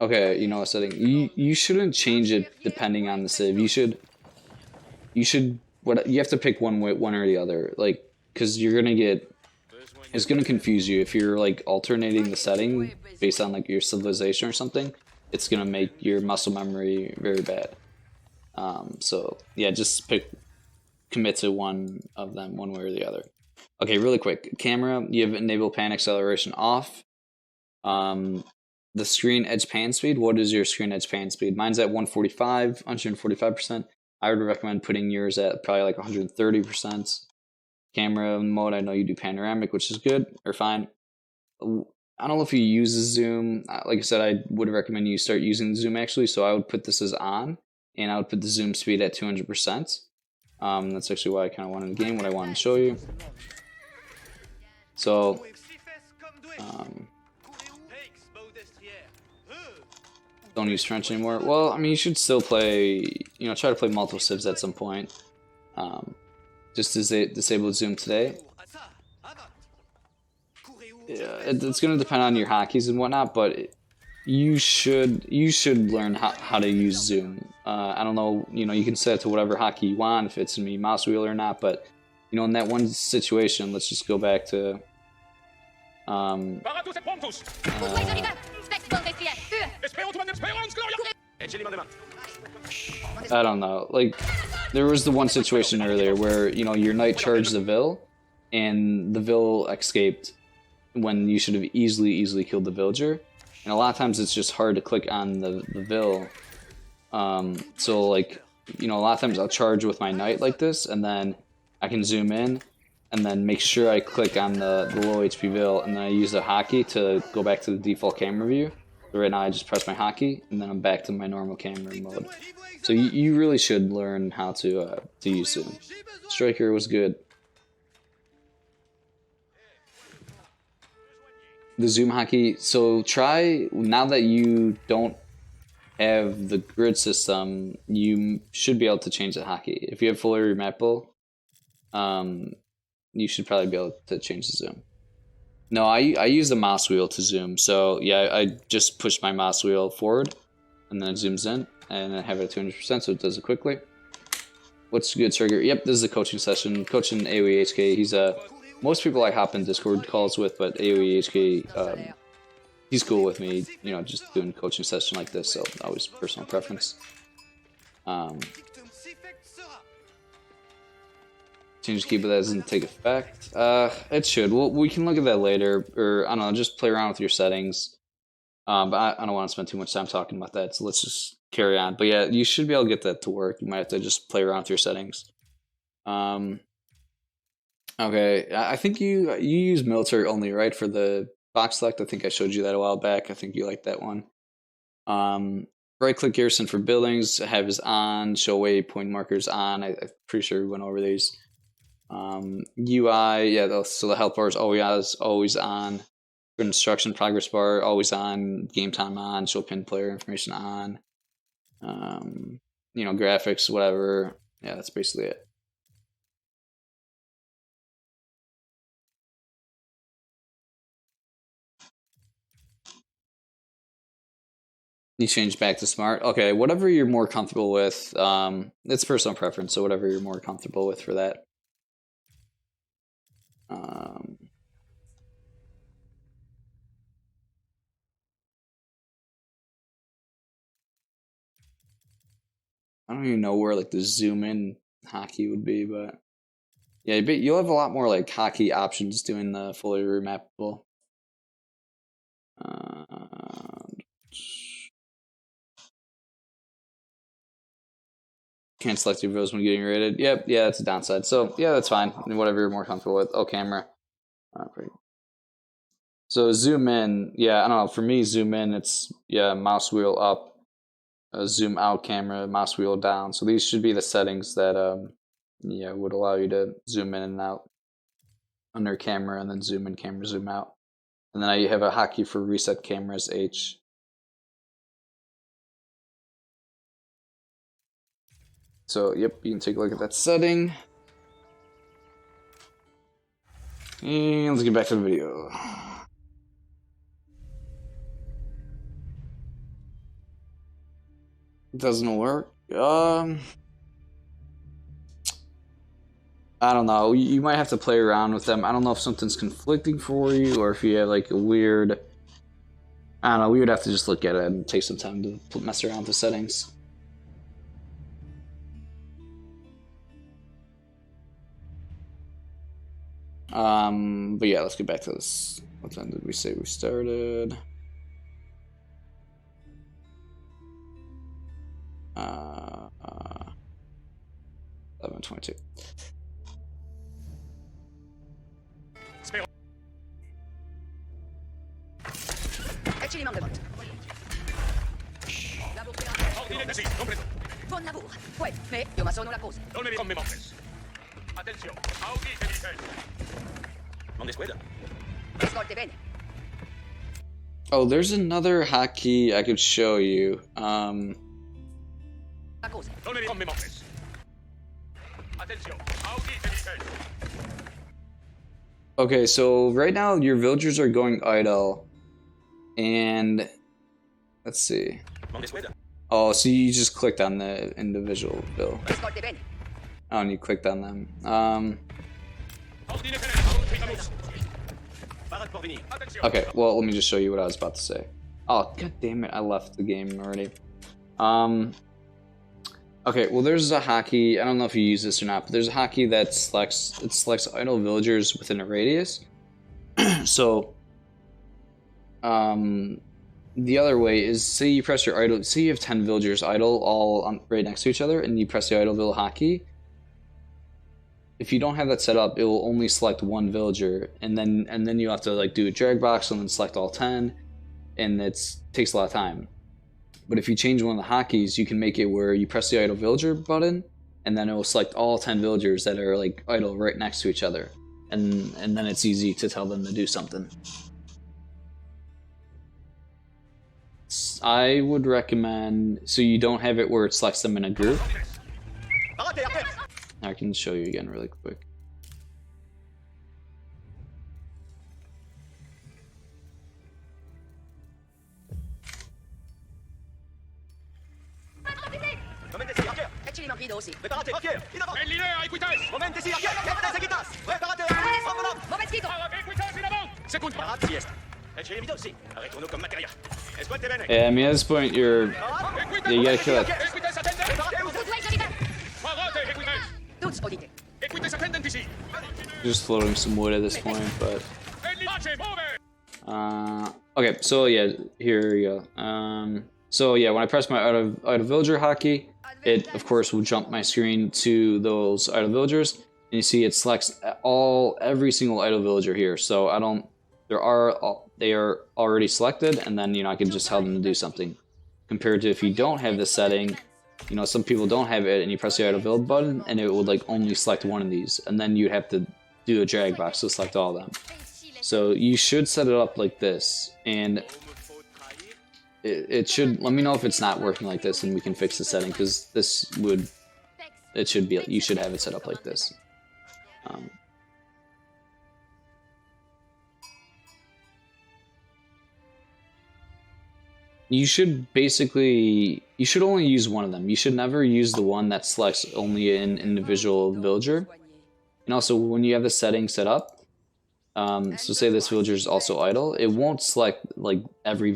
Okay, you know what setting? You shouldn't change it depending on the civ. You should you have to pick one or the other, like, because it's gonna confuse you if you're like alternating the setting based on like your civilization or something. It's gonna make your muscle memory very bad. So yeah, just commit to one of them, one way or the other. Okay, really quick. Camera, you have enable pan acceleration off. The screen edge pan speed, what is your screen edge pan speed? Mine's at 145, 145%. I would recommend putting yours at probably like 130%. Camera mode, I know you do panoramic, which is good, or fine. I don't know if you use the zoom. Like I said, I would recommend you start using the zoom actually. So I would put this as on, and I would put the zoom speed at 200%. That's actually why I kind of wanted the game, what I wanted to show you. So, don't use French anymore. Well, I mean, you should still play, you know, try to play multiple civs at some point. Just disable zoom today. Yeah, it's going to depend on your hotkeys and whatnot, but you should learn how to use zoom. I don't know, you know, you can set it to whatever hotkey you want, if it's going to be mouse wheel or not, but you know, in that one situation, let's just go back to I don't know, like there was the one situation earlier where, you know, your knight charged the vill and the vill escaped when you should have easily killed the villager. And a lot of times it's just hard to click on the vill. So like, you know, a lot of times I'll charge with my knight like this, and then I can zoom in, and then make sure I click on the low HP vill, and then I use the hotkey to go back to the default camera view. So right now I just press my hotkey, and then I'm back to my normal camera mode. So you really should learn how to use zoom. Striker was good. The zoom hotkey, so try, now that you don't have the grid system, you should be able to change the hotkey. If you have fully remappable, you should probably be able to change the zoom. No, I use the mouse wheel to zoom, so yeah, I just push my mouse wheel forward, and then it zooms in, and I have it at 200%, so it does it quickly. What's good, Trigger? Yep, this is a coaching session, coaching AOE HK. He's most people I hop in Discord calls with, but AOE HK, he's cool with me, you know, just doing a coaching session like this, so always personal preference. Change key, but that doesn't take effect. It should. We can look at that later, or I don't know, just play around with your settings. But I don't want to spend too much time talking about that, so let's just carry on. But yeah, you should be able to get that to work. You might have to just play around with your settings. Okay, I think you use military only, right, for the box select. I think I showed you that a while back. I think you like that one. Right click garrison for buildings, have is on, show waypoint markers on. I'm pretty sure we went over these. UI, yeah, so the health bar is always on. Instruction progress bar always on. Game time on. Show pin player information on. You know, graphics, whatever. Yeah, that's basically it. You change back to smart. Okay, whatever you're more comfortable with. It's personal preference, so whatever you're more comfortable with for that. I don't even know where like the zoom in hotkey would be, but yeah, you'll have a lot more like hotkey options doing the fully remappable. Can't select your videos when getting rated. Yep, yeah, that's a downside. So yeah, that's fine. Whatever you're more comfortable with. Oh, camera. Great. So zoom in, yeah, I don't know. For me, zoom in, it's yeah, mouse wheel up, zoom out camera, mouse wheel down. So these should be the settings that yeah, would allow you to zoom in and out under camera, and then zoom in camera, zoom out. And then you have a hotkey for reset cameras H. So yep, you can take a look at that setting. And let's get back to the video. It doesn't work. I don't know. You might have to play around with them. I don't know if something's conflicting for you, or if you have like a weird. I don't know. We would have to just look at it and take some time to mess around with the settings. But yeah, let's get back to this. What time did we say we started? 11:22. Facili de vote. Ordine sì, completo. Buon lavoro. Uè, me, io ma sono la cosa. Non mi come Mongols. Attenzione, AOE IV. Non descuida. Ascolti bene. Oh, there's another hotkey I could show you. La cosa. Non mi come Mongols. Attenzione, AOE IV. Okay, so right now your villagers are going idle, and let's see. Non descuida. Oh, so you just clicked on the individual bill. Ascolti bene. Oh, and you clicked on them. Ordine tenevo. Parade pour venir. Attenzione. Okay, well, let me just show you what I was about to say. Oh, god damn it, I left the game already. Okay, well, there's a hotkey. I don't know if you use this or not, but there's a hotkey that selects idle villagers within a radius. So, the other way is, say you press your idle, say you have 10 villagers idle all right next to each other, and you press the idle vill hotkey. If you don't have that set up, it will only select one villager, and then you have to like do a drag box and then select all 10, and it takes a lot of time. But if you change one of the hotkeys, you can make it where you press the idle villager button, and then it will select all 10 villagers that are like idle right next to each other, and then it's easy to tell them to do something. I would recommend, so you don't have it where it selects them in a group. I can show you again really quick. Facili manchi dosi. Preparate, marqueur, in avant. En ligne, écoutez. Moment ici, marqueur, capitez, equitas. Preparate, enveloppe. Momentito. Écoutez, in avant. Second. Parade, sieste. Facili mi dosi. Retourno comme materia. Escolte bene. Yeah, I mean, at this point, you gotta kill it. Écoutez, attendez. Parade, écoutez. Tuts audite. Écoutez, attendez ici. Just floating some wood at this point, but En ligne, move. okay, so yeah, here you go. So yeah, when I press my idle villager hotkey, it of course will jump my screen to those idle villagers, and you see it selects every single idle villager here. So they are already selected, and then I can just tell them to do something. Compared to if you don't have this setting, some people don't have it, and you press the idle build button, and it would like only select one of these, and then you'd have to do a drag box to select all of them. So you should set it up like this, and it should. Let me know if it's not working like this, and we can fix the setting, because you should have it set up like this. You should only use one of them. You should never use the one that selects only an individual villager. And also, when you have the setting set up, so say this villager is also idle, it won't select like every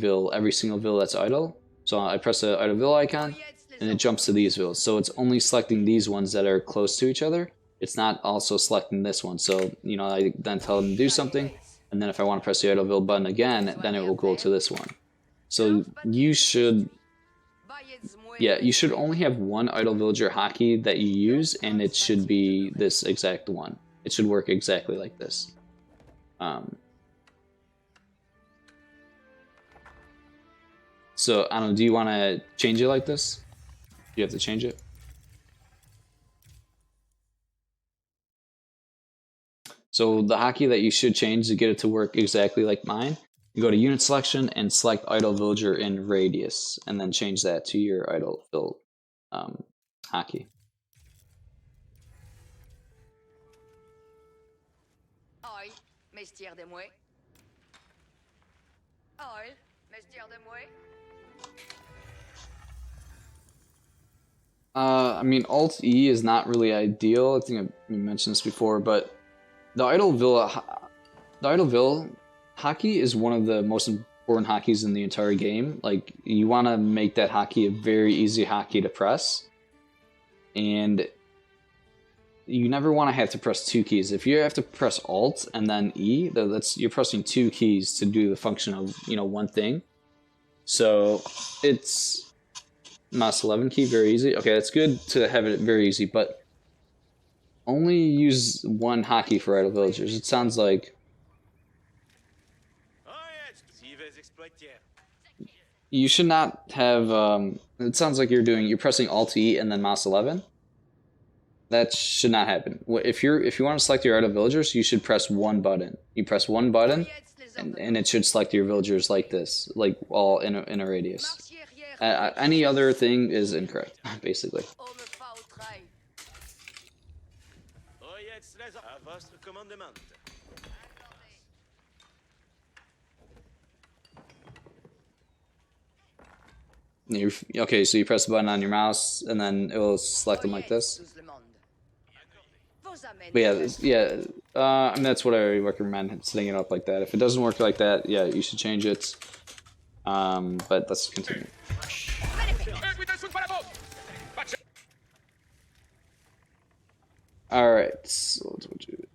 single vill that's idle. So I press the idle vill icon, and it jumps to these vills. So it's only selecting these ones that are close to each other. It's not also selecting this one. So I then tell them to do something, and then if I want to press the idle vill button again, then it will go to this one. So you should only have one idle villager hotkey that you use, and it should be this exact one. It should work exactly like this. So I don't know, do you want to change it like this? You have to change it. So the hotkey that you should change to get it to work exactly like mine, you go to unit selection and select idle villager in radius, and then change that to your idle vill hotkey. Oil, mestier de moi. Oil, mestier de moi. I mean, Alt E is not really ideal. I think I mentioned this before, but the idle vill hotkey is one of the most important hotkeys in the entire game. Like, you want to make that hotkey a very easy hotkey to press, and you never want to have to press two keys. If you have to press Alt and then E, you're pressing two keys to do the function of one thing. So it's mouse 11 key, very easy. Okay, it's good to have it very easy, but only use one hotkey for idle villagers. It sounds like you should not have. It sounds like you're pressing Alt E and then mouse 11. That should not happen. If you want to select your art of villagers, you should press one button. You press one button, and it should select your villagers like this, like all in a radius. Any other thing is incorrect, basically. On me pas au train. Oyez les à votre commandement. Okay, so you press the button on your mouse, and then it will select them like this. Tous le monde. Vos amènes. But yeah. I mean, that's what I recommend, setting it up like that. If it doesn't work like that, yeah, you should change it. But let's continue. All right. So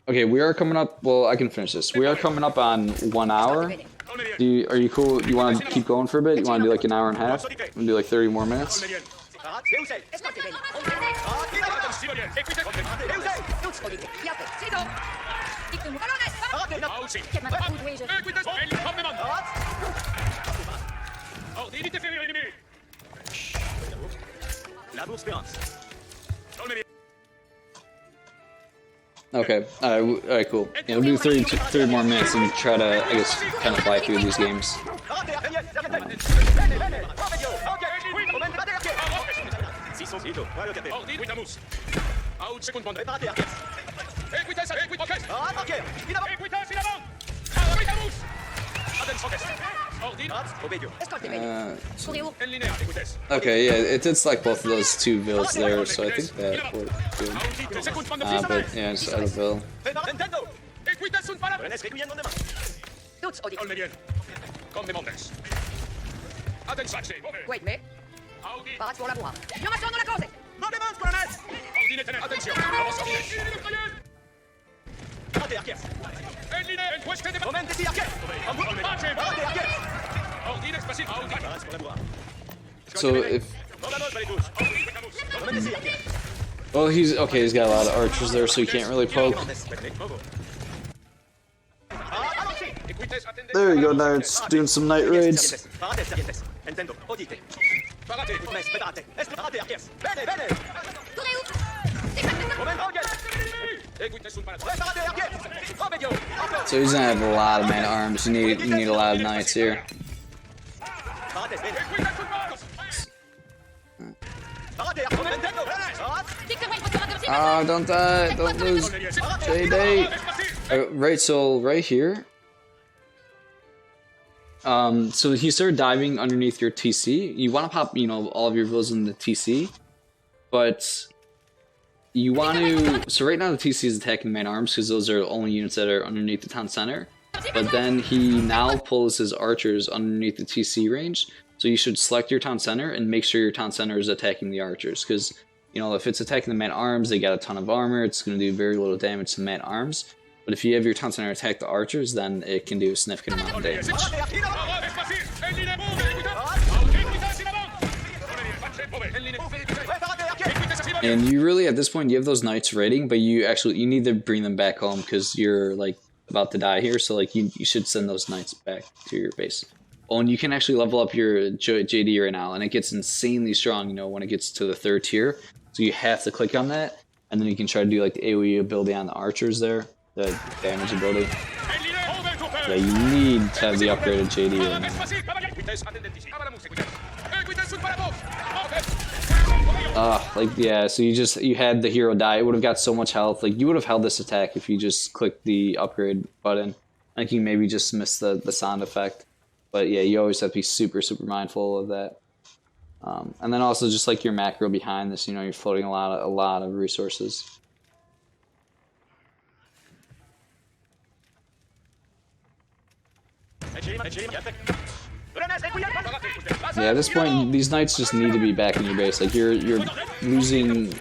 okay, we are coming up. Well, I can finish this. We are coming up on 1 hour. Are you cool? You want to keep going for a bit? You want to do like an hour and a half? Want to do like 30 more minutes? Escoltez bene. Udite. Iate. Sito. Dictum. Colonnes. Che ma tu duege. La bourse Spérance. Okay. All right. Cool. Yeah, we'll do 30 more minutes and try to, I guess, kind of fly through these games. Escoltez bene. Courez-vous. Okay, yeah, it did select both of those two vills there, so I think that would good. But yeah, it's out of vill. Tuts udite. Wait me. Parat pour la boire. Non ma sono la cose. So if well, he's got a lot of archers there, so he can't really poke. There you go, now it's doing some night raids. So he's gonna have a lot of man arms. You need a lot of knights here. Oh, don't die! Don't lose, JD. Right, so right here. So he started diving underneath your TC. You want to pop, all of your villas in the TC, but you want to. So right now the TC is attacking main arms because those are the only units that are underneath the town center. But then he now pulls his archers underneath the TC range. So you should select your town center and make sure your town center is attacking the archers, because if it's attacking the main arms, they got a ton of armor. It's going to do very little damage to the main arms. But if you have your town center attack the archers, then it can do a significant amount of damage. And you really, at this point, you have those knights raiding, but you need to bring them back home because you're like about to die here. So like you should send those knights back to your base. Oh, and you can actually level up your JD right now, and it gets insanely strong, when it gets to the 3rd tier. So you have to click on that, and then you can try to do like the AOE ability on the archers there, the damage ability. Yeah, you need to have the upgraded JD right now. So you had the hero die. It would have got so much health. Like, you would have held this attack if you just clicked the upgrade button. I think you maybe just missed the sound effect. But yeah, you always have to be super, super mindful of that. And then also just like your macro behind this, you're floating a lot of resources. Yeah, at this point, these knights just need to be back in your base. Like, you're losing,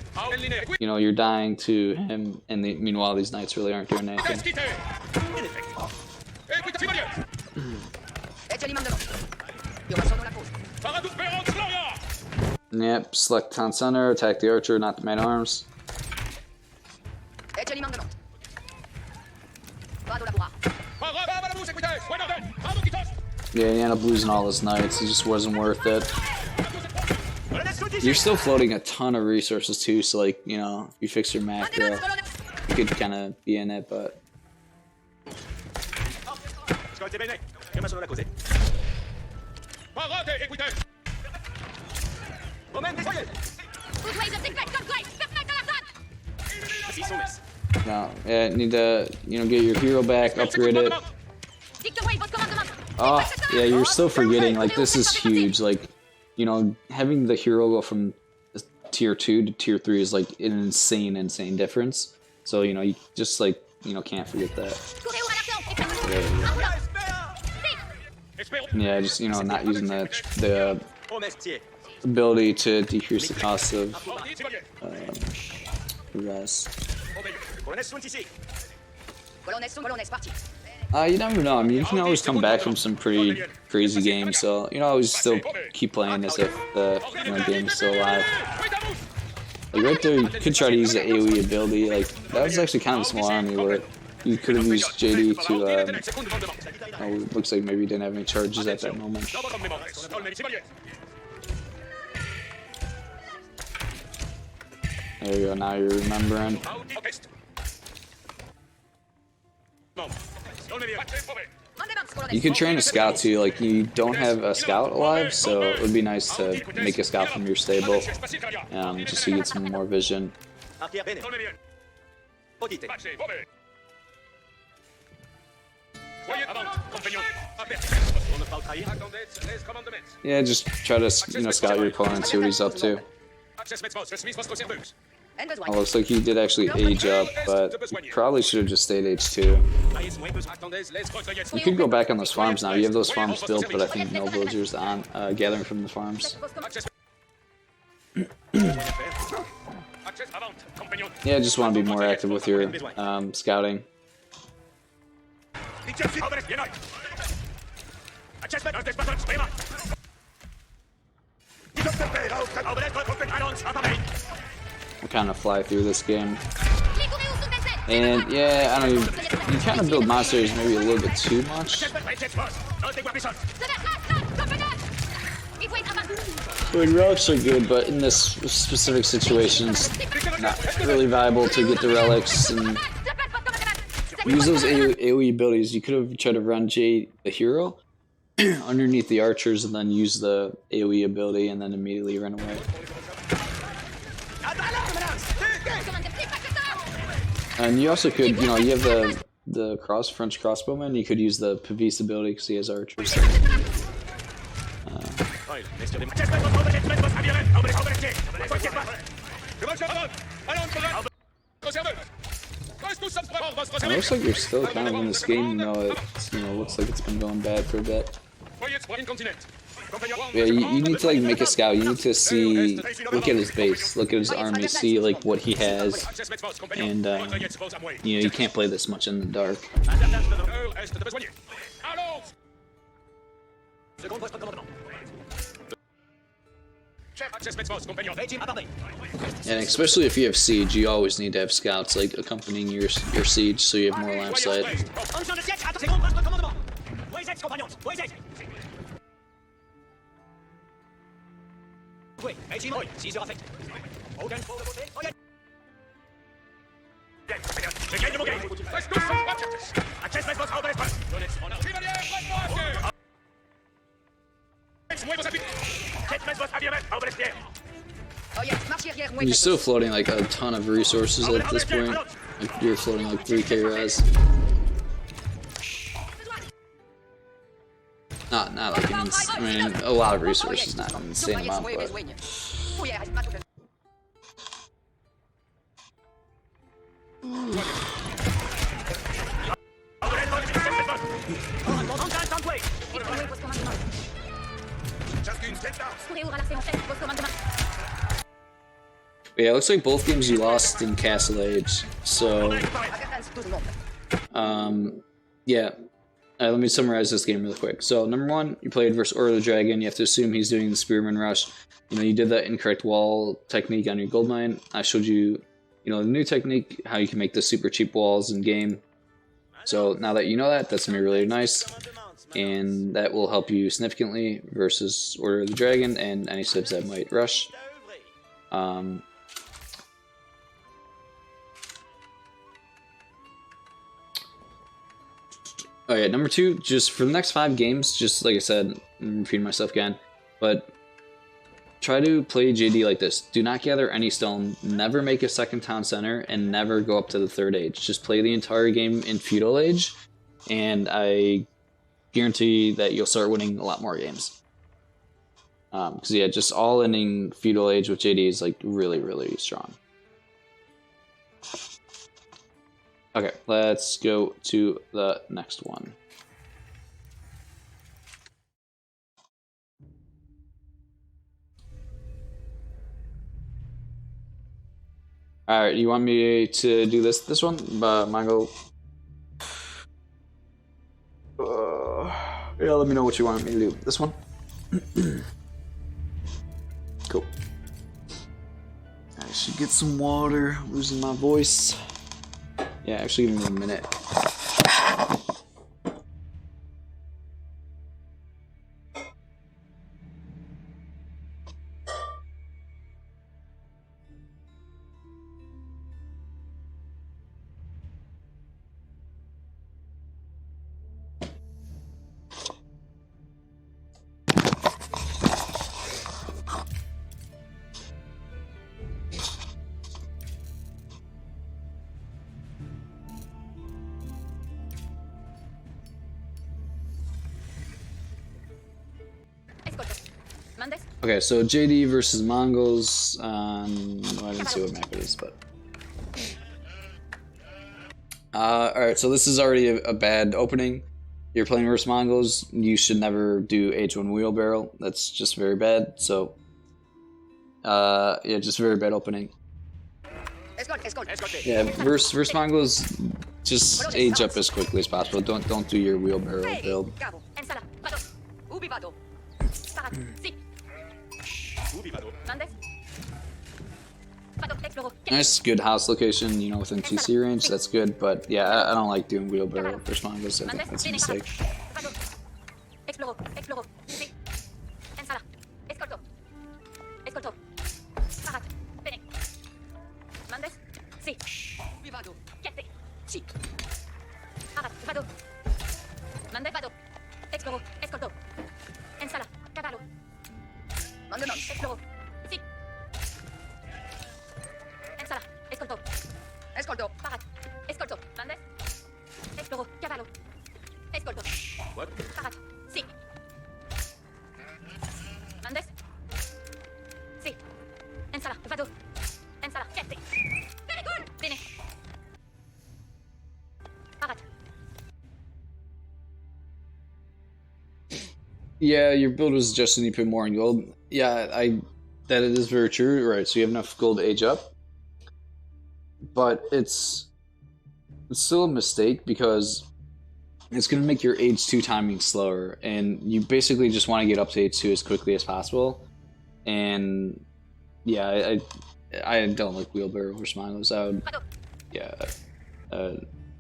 you're dying to him, and meanwhile these knights really aren't doing anything. Yep, select town center, attack the archer, not the main arms. Yeah, he ended up losing all his knights. It just wasn't worth it. You're still floating a ton of resources too, so like, you know, if you fix your macro, you could kind of be in it, but... Ascolti bene, prima sono la così. Parate, écoutez. Romain, destroyez. Assis son mess. No, yeah, need to, you know, get your hero back, upgrade it. Oh, yeah, you're still forgetting, like, this is huge, like, you know, having the hero go from tier 2 to tier 3 is, like, an insane difference. So, you know, you just, like, you know, can't forget that. Yeah, just, you know, not using the ability to decrease the cost of rest. You never know. I mean, you can always come back from some pretty crazy games, so you know, always still keep playing as if the game is still alive. Like right there, you could try to use the AOE ability. Like that was actually kind of a small army where you could have used JD to. Oh, looks like maybe you didn't have any charges at that moment. There you go. Now you're remembering. You could train a scout too, like you don't have a scout alive, so it would be nice to make a scout from your stable, just so you get some more vision. Yeah, just try to, you know, scout your opponent, see what he's up to. Oh, looks like he did actually age up, but he probably should have just stayed H2. You could go back on those farms now. You have those farms built, but I think no villagers on gathering from the farms. Yeah, just want to be more active with your scouting. I kind of fly through this game. And yeah, I don't know, you kind of build monsters maybe a little bit too much. I mean, relics are good, but in this specific situation, it's not really viable to get the relics and use those AoE abilities. You could have tried to run Jade, the hero, underneath the archers and then use the AoE ability and then immediately run away. And you also could, you know, you have the French crossbowman. You could use the Pavis ability because he has archers. It looks like you're still kind of in this game, though. It looks like it's been going bad for a bit. Yeah, you need to like make a scout. You need to see, look at his base, look at his army, see like what he has, and you know, you can't play this much in the dark. And especially if you have siege, you always need to have scouts like accompanying your siege, so you have more line of sight. You're still floating like a ton of resources at this point. Like, you're floating like 3k res. Not like an I mean, a lot of resources, not an insane amount, but... Yeah, it looks like both games you lost in Castle Age, so... yeah. Let me summarize this game real quick. So, number one, you played versus Or the Dragon. You have to assume he's doing the Spearman Rush. You know, you did that incorrect wall technique on your gold mine. I showed you, you know, the new technique, how you can make the super cheap walls in game. So, now that you know that, that's going to be really nice. and that will help you significantly versus Order of the Dragon and any civs that might rush. Oh yeah, number 2, just for the next 5 games, just like I said, I'm repeating myself again, but try to play JD like this. Do not gather any stone, never make a second town center, and never go up to the 3rd age. Just play the entire game in feudal age, and I guarantee that you'll start winning a lot more games. Because yeah, just all ending feudal age with JD is like really, really strong. Okay, let's go to the next one. Alright, you want me to do this one? Mongol? Yeah, let me know what you want me to do. This one? Cool. I should get some water. I'm losing my voice. Yeah, actually give me a minute. Okay, so JD versus Mongols. I didn't see what map it is, but alright, so this is already a bad opening. You're playing versus Mongols. You should never do H1 wheelbarrow. That's just very bad. So, yeah, just very bad opening. Yeah, versus Mongols, just age up as quickly as possible. Don't do your wheelbarrow build. Nice, good house location, you know, within TC range, that's good, but yeah, I don't like doing wheelbarrow versus Mongols, I think that's a mistake. Yeah, your build was adjusted and you put more in gold. Yeah, that it is very true, right? So you have enough gold to age up. But it's still a mistake because it's going to make your age 2 timing slower, and you basically just want to get up to age 2 as quickly as possible. And yeah, I don't like wheelbarrow versus Mongols. I would, yeah,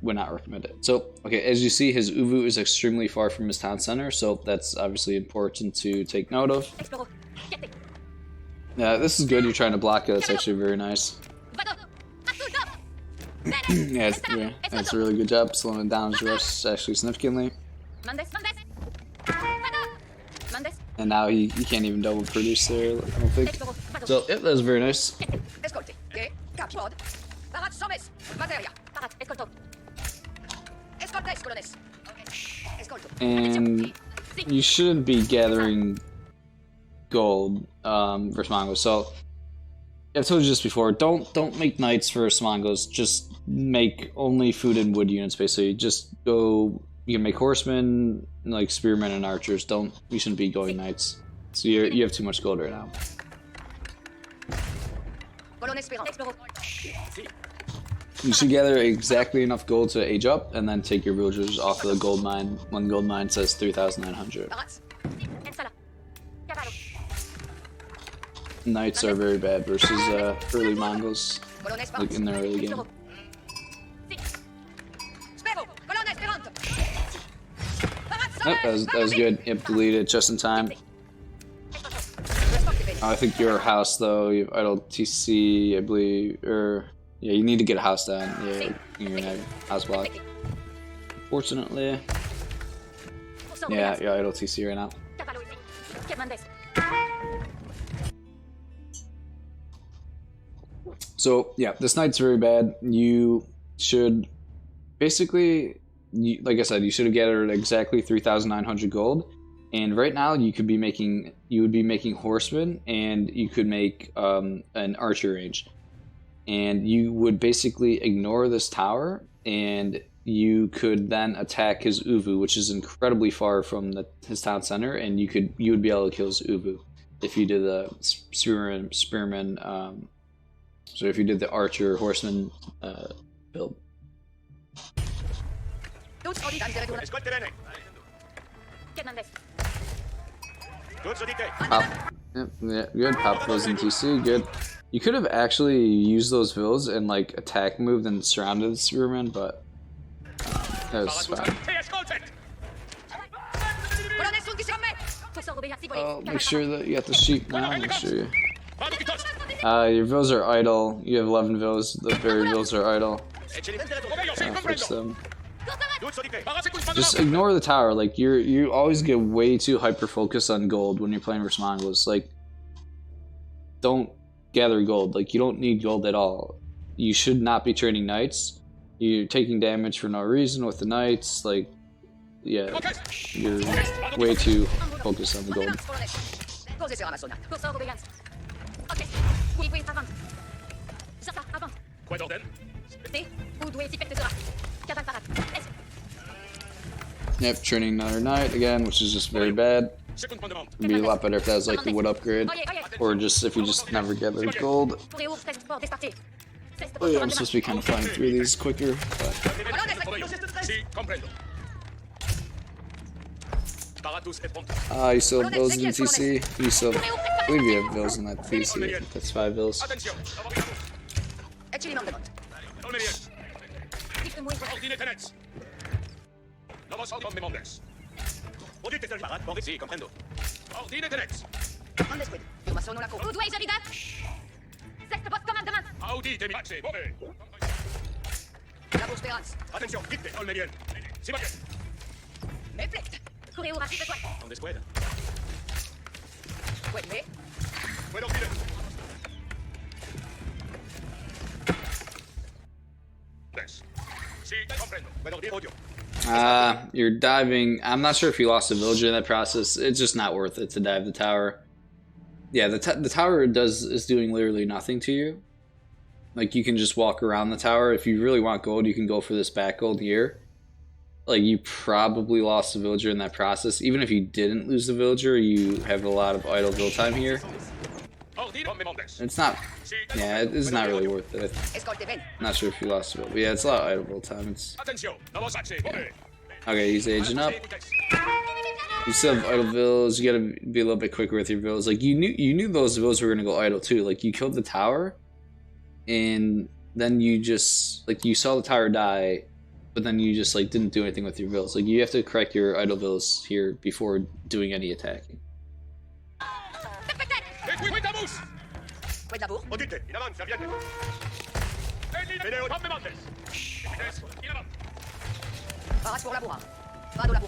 would not recommend it. So, okay, as you see, his Uvu is extremely far from his town center, so that's obviously important to take note of. Yeah, this is good. You're trying to block it. That's actually very nice. Yeah, that's a really good job. Slowing it down his rush actually significantly. And now he can't even double produce there, I don't think. So, yep, that was very nice. And you shouldn't be gathering gold versus Mongols. So I've told you this before. Don't make knights versus Mongols. Just make only food and wood units. Basically, just go. You can make horsemen, like spearmen and archers. You shouldn't be going knights. So you have too much gold right now. You should gather exactly enough gold to age up, and then take your villagers off of the gold mine. One gold mine says 3,900. Knights are very bad versus early Mongols, like in their early game. Nope, that was good. Yep, deleted just in time. I think your house though, you have idle TC, I believe, or yeah, you need to get a house down. Yeah, you're gonna have house block. Unfortunately, yeah, you're idle TC right now. So yeah, this knight's very bad. You should basically, like I said, you should have gathered exactly 3,900 gold. And right now you would be making horsemen, and you could make an archer range. And you would basically ignore this tower, and you could then attack his Uvu, which is incredibly far from his town center, and you would be able to kill his Uvu if you did the spearman. So if you did the archer horseman build. Ascolti bene. Pop. Yep, yeah, good. Pop those in TC, good. You could have actually used those vills and like attack moved and surrounded the spearman, but that was fine. Oh, make sure that you got the sheep now. Make sure you. Your vills are idle. You have 11 vills. The very vills are idle. Fix them. Just ignore the tower. Like you always get way too hyper focused on gold when you're playing versus Mongols. Like, don't gather gold. Like, you don't need gold at all. You should not be trading knights. You're taking damage for no reason with the knights. Like, yeah, you're way too focused on the gold. Yep, training another knight again, which is just very bad. It'd be a lot better if that was like the wood upgrade, or just if you just never gathered gold. Oh yeah, I'm supposed to be kind of flying through these quicker, but... you still have bills in TC? You still have, I believe you have bills in that TC. I think that's 5 bills. Attention, vite, olme bien. Si va bien. On descuida. Puedo ir. Sí, comprendo. Puedo ir, odio. You're diving. I'm not sure if you lost a villager in that process. It's just not worth it to dive the tower. Yeah, the tower is doing literally nothing to you. Like, you can just walk around the tower. If you really want gold, you can go for this back gold here. Like, you probably lost a villager in that process. Even if you didn't lose the villager, you have a lot of idle build time here. It's not, yeah, it's not really worth it. I'm not sure if you lost it, but yeah, it's a lot of idle build time. It's, yeah. Okay, he's aging up. You still have idle vills. You gotta be a little bit quicker with your vills. Like, you knew those vills were gonna go idle too. Like, you killed the tower, and then you just, like, you saw the tower die, but then you just, like, didn't do anything with your vills. Like, you have to correct your idle vills here before doing any attacking.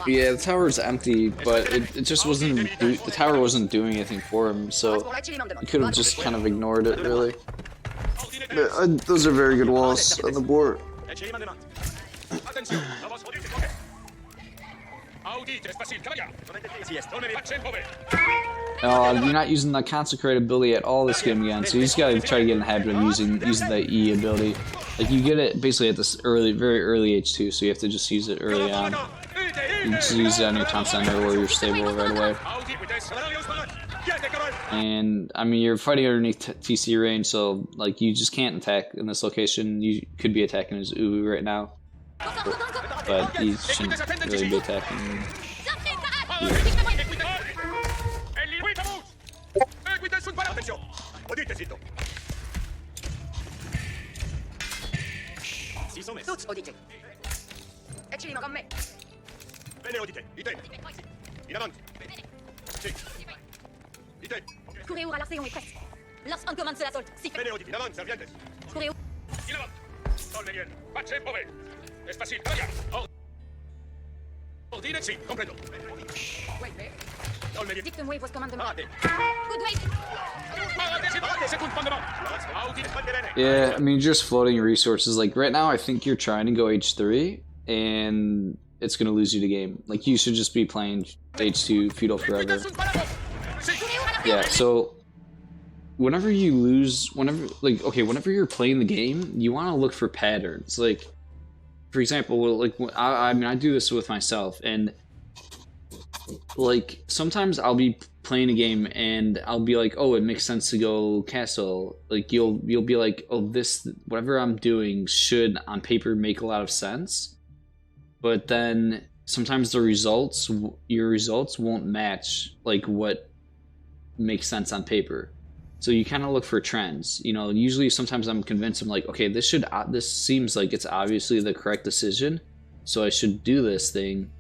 Yeah, the tower's empty, but it just wasn't, the tower wasn't doing anything for him, so you could have just kind of ignored it, really. But, those are very good walls on the board. You're not using the consecrated ability at all this game again, so you just gotta try to get in the habit of using the E ability. Like, you get it basically at this very early age too, so you have to just use it early on. You just use it on your town center or your stable right away. And I mean, you're fighting underneath TC range, so like, you just can't attack in this location. You could be attacking his Uvu right now, but you shouldn't really be attacking here. Bene, OotD. Ite. In avanti. Sì. Ite. Courez à l'Archéon est prête. Lance on commande cela saute. Si fait. Bene, OotD. In avanti, servientes. Courez In avanti. Sol bien. Pace, muove. Es facile, vaya. Ordine, sì, comprendo. Sol bien. Dicte-moi vos commandements. Parate. Good way. Parate, second fondement. OotD, fate bene. Yeah, I mean, just floating resources. Like right now, I think you're trying to go H3, and it's gonna lose you the game. Like you should just be playing H2 feudal forever. Yeah. So whenever you lose, whenever you're playing the game, you want to look for patterns. Like, for example, like I mean, I do this with myself, and like sometimes I'll be playing a game and I'll be like, oh, it makes sense to go castle. Like you'll be like, oh, this whatever I'm doing should on paper make a lot of sense, but then sometimes your results won't match like what makes sense on paper. So you kind of look for trends. You know, usually sometimes I'm convinced, I'm like, okay, this seems like it's obviously the correct decision, so I should do this thing.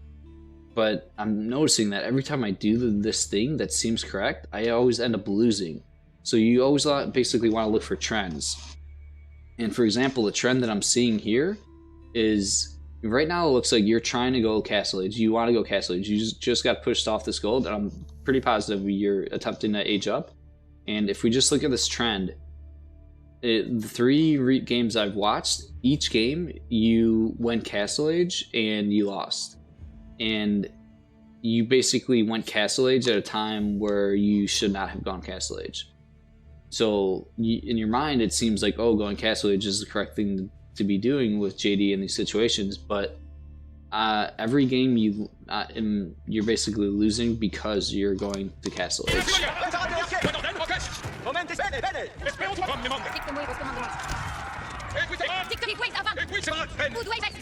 But I'm noticing that every time I do this thing that seems correct, I always end up losing. So you always basically want to look for trends. And for example, the trend that I'm seeing here is right now it looks like you're trying to go Castle Age. You want to go Castle Age. You just got pushed off this gold, and I'm pretty positive you're attempting to age up. And if we just look at this trend, the 3 games I've watched, each game you went Castle Age and you lost. And you basically went Castle Age at a time where you should not have gone Castle Age. So in your mind, it seems like, oh, going Castle Age is the correct thing to be doing with JD in these situations. But every game you're basically losing because you're going to Castle Age. Dicte-moi vos commandements. Dicte-moi wait avant. Good way back to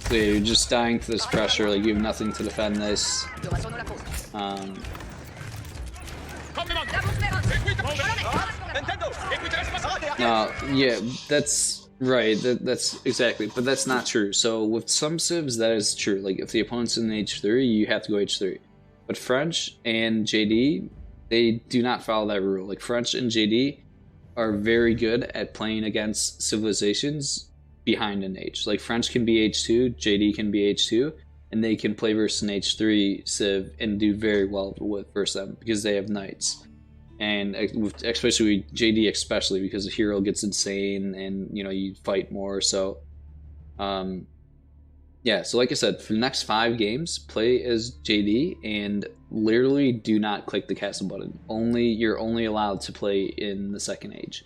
So yeah, you're just dying to this pressure, like you have nothing to defend this. No, yeah, that's right, that's exactly, but that's not true. So with some civs, that is true. Like if the opponent's in H3, you have to go H3. But French and JD, they do not follow that rule. Like French and JD are very good at playing against civilizations behind an H. Like French can be H2, JD can be H2, and they can play versus an H3 civ and do very well versus them because they have knights. And especially JD, especially because the hero gets insane and you know you fight more. So, yeah. So like I said, for the next 5 games, play as JD and literally do not click the castle button. You're only allowed to play in the second age,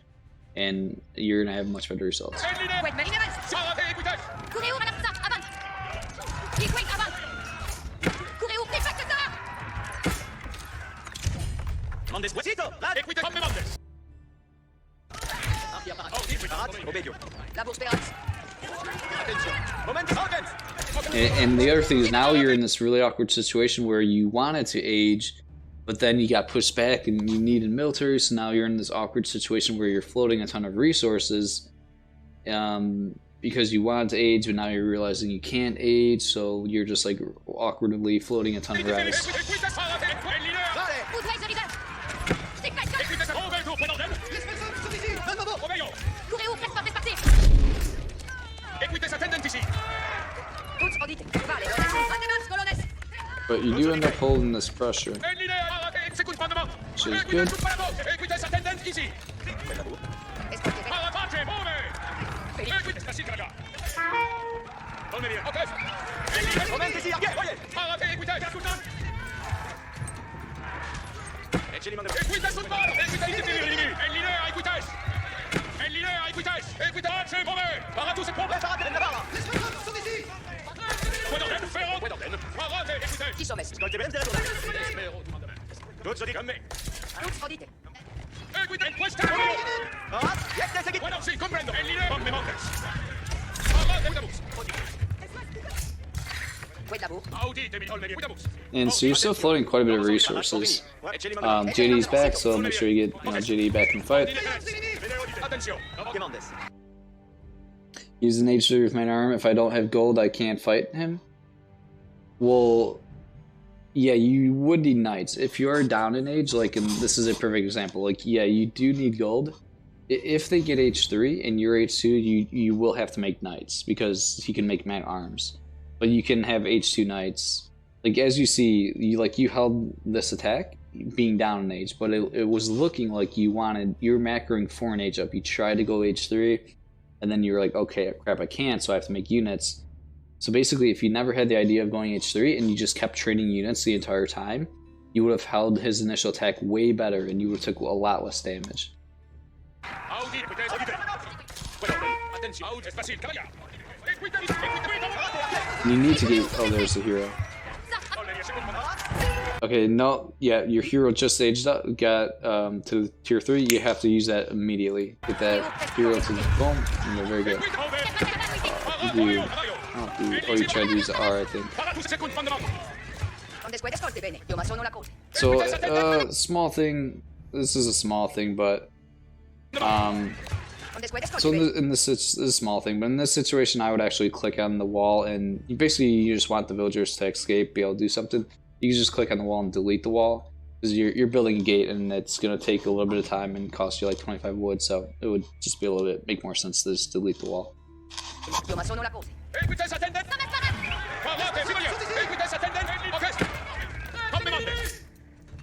and you're gonna have much better results. And the other thing is now you're in this really awkward situation where you wanted to age, but then you got pushed back and you needed military, so now you're in this awkward situation where you're floating a ton of resources because you wanted to age, but now you're realizing you can't age, so you're just like awkwardly floating a ton of res. But you do end up holding this pressure, which is good. And so you're still floating quite a bit of resources. JD's back, so make sure you get JD back in the fight. Use an H3 with my arm. If I don't have gold, I can't fight him. Well, yeah, you would need knights. If you are down in age, like, and this is a perfect example, like, yeah, you do need gold. If they get H3 and you're H2, you will have to make knights because he can make man arms. But you can have H2 knights. Like, as you see, you held this attack being down in age, but it was looking like you were macroing 4 in age up. You tried to go H3, and then you were like, okay, crap, I can't, so I have to make units. So basically, if you never had the idea of going H3 and you just kept training units the entire time, you would have held his initial attack way better and you would have took a lot less damage. You need to get... Oh, there's the hero. Okay, no, yeah, your hero just aged up, got to tier 3, you have to use that immediately. Get that hero to the boom, and you're very good. Oh, you tried to use the R, I think. So, small thing, this is a small thing, but... So this is a small thing, but in this situation I would actually click on the wall and you just want the villagers to escape, be able to do something. You can just click on the wall and delete the wall, because you're building a gate and it's going to take a little bit of time and cost you like 25 wood, so it would just be a little bit, make more sense to just delete the wall.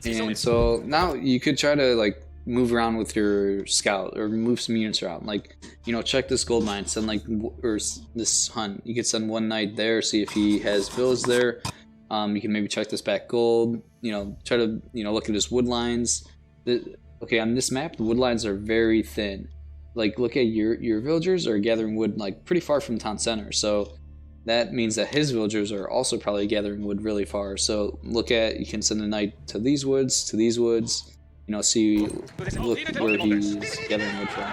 And so now you could try to like move around with your scout or move some units around, like, you know, check this gold mine, send like, or this hunt, you could send one knight there, see if he has villas there. You can maybe check this back gold, you know, try to, you know, look at his wood lines. Okay, on this map, the wood lines are very thin. Like, look at your villagers are gathering wood like pretty far from town center, so that means that his villagers are also probably gathering wood really far. So look at, you can send a knight to these woods, you know, see, look where he's gathering wood from.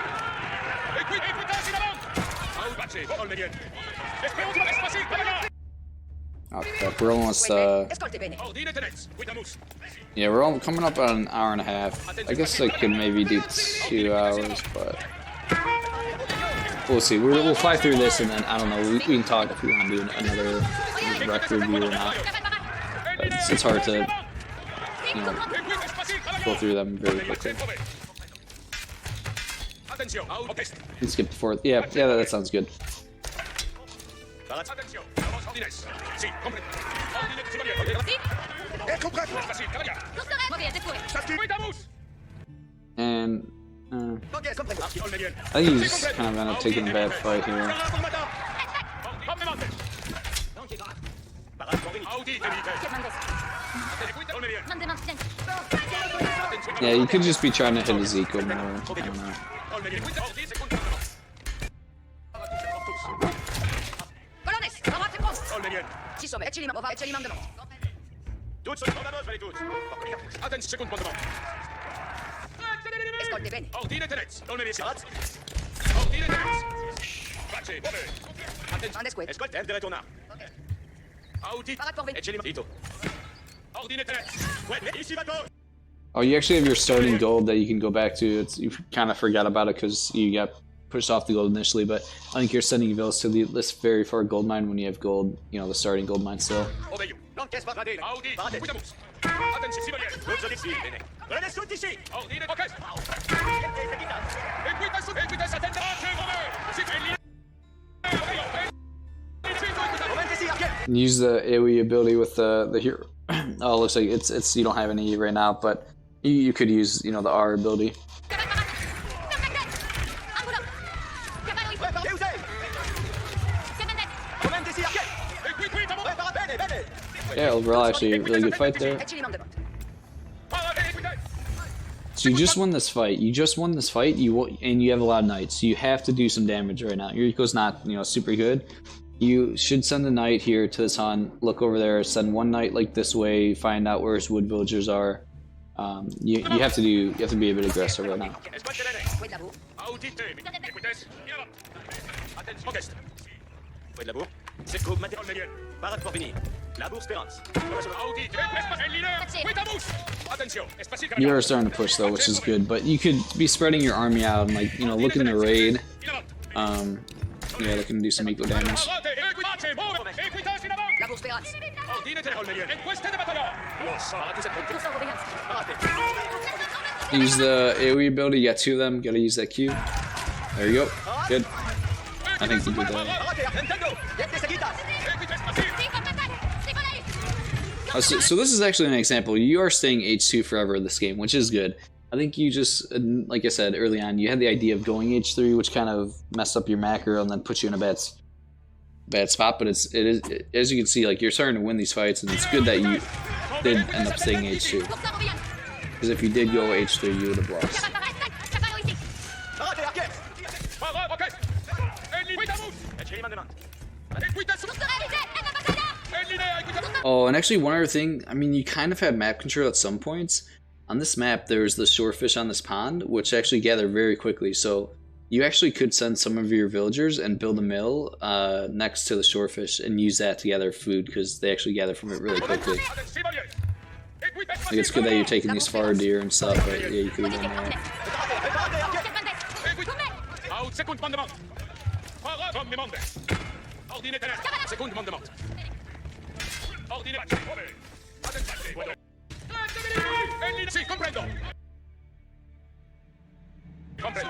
Oh crap, we're almost, yeah, we're all coming up on an hour and a half. I guess I could maybe do 2 hours, but we'll see. We'll fly through this and then, I don't know, we can talk if we want to do another rec review or not. It's hard to, you know, go through them very quickly. You skip the 4th. Yeah, that sounds good. And I think he's kind of end up taking a bad fight here. Yeah, you could just be trying to hit a Zico more. I don't know. Oh, you actually have your starting gold that you can go back to. You kind of forgot about it because you got pushed off the gold initially, but I think you're sending villas to this very far gold mine when you have gold, you know, the starting gold mine still. Use the AOE ability with the hero. Oh, it looks like it's you don't have any right now, but you could use, you know, the R ability. Yeah, overall, actually, a really good fight there. So you just won this fight. You have a lot of knights. So you have to do some damage right now. Your eco's not, you know, super good. You should send a knight here to this hunt. Look over there. Send one knight like this way. Find out where his wood villagers are. You have to be a bit aggressive right now. You are starting to push though, which is good. But you could be spreading your army out and, like, you know, looking to raid. Yeah, they can do some equal damage. La bourse pirate. Ordinatelo al meglio. Encuesta de batalla. Lo so, raté cette pompe. Course européenne. Raté. Use the AOE ability, you got 2 of them, gotta use that Q. There you go. Good. I think you did that. Raté. Nintendo. Yette seguidas. So this is actually an example. You are staying H2 forever in this game, which is good. I think you just, like I said early on, you had the idea of going H3, which kind of messed up your macro and then put you in a bad spot. But it is as you can see, like you're starting to win these fights, and it's good that you did end up staying H2. Because if you did go H3, you would have lost. Raté, Arquette. Bravo, Rocket. Oh, and actually one other thing, I mean, you kind of have map control at some points. On this map, there's the shorefish on this pond, which actually gather very quickly. So you actually could send some of your villagers and build a mill next to the shorefish and use that to gather food, because they actually gather from it really quickly. Like, it's good that you're taking these far deer and stuff, but yeah, you could have done that. Second mandement. Comme me mande. Ordinatelo. Second mandement. Ordinatelo. Sì, comprendo. Comprendo.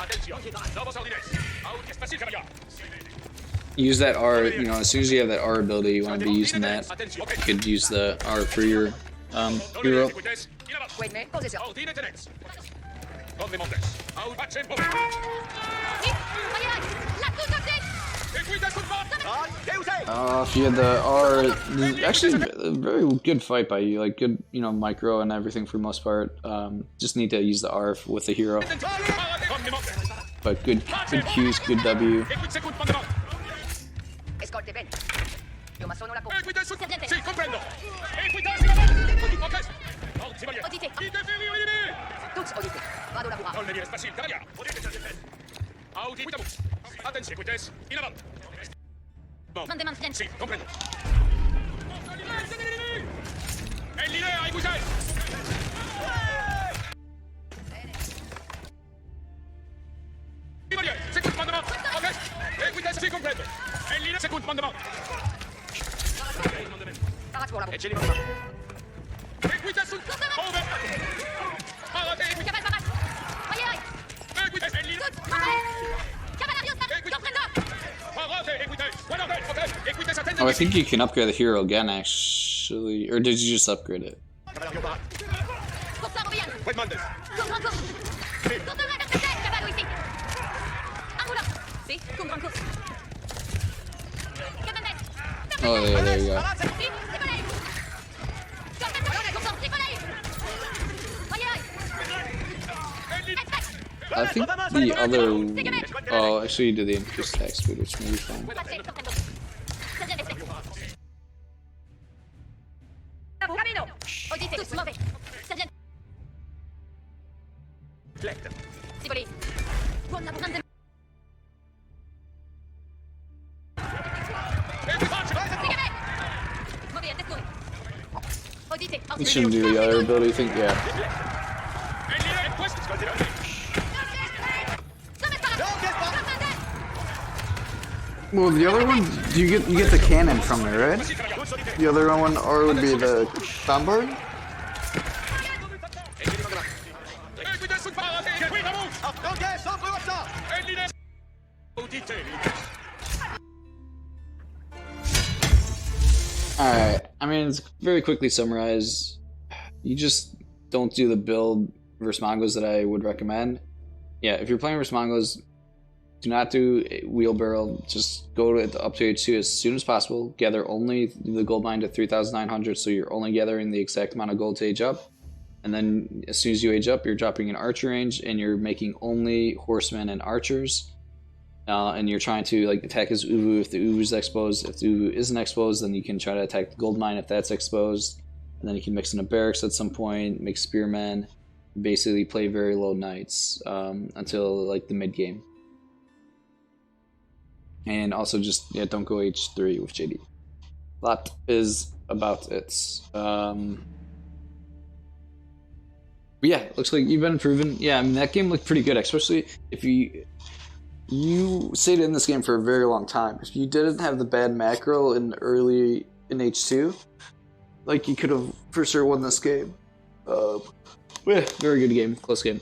Attenzione. Novos ordines. Out es facile, cavalier. Use that R, you know, as soon as you have that R ability, you want to be using that. You could use the R for your hero. Wait, mais, posez ça. Ordinatelo. Comme me mande. Out patchen. If you had the R, actually a very good fight by you, like good, you know, micro and everything for the most part. Just need to use the R with the hero. But good Qs, good W. Escolte bene. Io ma sono la bourse. Sì, comprendo. Auditez. Tous auditez. Vado lavorare. Non venire facile, cavalier. Audi, quitamus. Attenzione, quites. In avanti. Mandement pleine. Sì, comprendo. E l'idea, i quites. Second mandement. Ok. E quites, sì, comprendo. E l'idea, second mandement. Parate pour la bourse. E ce li mandement. E quites sul... Over. Parate. Cabal, parate. Voyez, aïe. E quites, e l'idea. Toutes, parate. Cavalarios, comprendo. Parate, e quites. One of them, ok. E quites, attendez. Oh, I think you can upgrade the hero again, actually. Or did you just upgrade it? Cavalier parate. Course européenne. Wait, Mendes. Course en course. Course de la cavallo ici. Un roulant. Si, course en course. Cavalmet. Oh, yeah, there you go. Si, tricolore. Course en tricolore. Voyez, aïe. I think the other... Oh, actually you did the increased attack speed, which may be fine. Passez, comprendo. Deuxième essai. Camino. Auditez, tous mauvais. Ça vient. Flect. Siboli. Buon lavoro. Mauvais, adesso. Auditez. You shouldn't do the other ability, I think, yeah. E l'idea è questa. Well, the other one, you get the cannon from it, right? The other one, or would be the soundboard? Alright, I mean, it's very quickly summarized. You just don't do the build versus Mongols that I would recommend. Yeah, if you're playing versus Mongols, do not do wheelbarrow. Just go to up to H2 as soon as possible. Gather only the gold mine to 3,900, so you're only gathering the exact amount of gold to age up. And then as soon as you age up, you're dropping an archer range, and you're making only horsemen and archers. And you're trying to like attack his Uvu if the Uvu is exposed. If the Uvu isn't exposed, then you can try to attack the gold mine if that's exposed. And then you can mix in a barracks at some point, make spearmen, basically play very low knights until like the mid game. And also just, yeah, don't go H3 with JD. That is about it. But yeah, looks like you've been improving. Yeah, I mean, that game looked pretty good, especially if you... you stayed in this game for a very long time. If you didn't have the bad macro in early in H2, like you could have for sure won this game. Yeah, very good game, close game.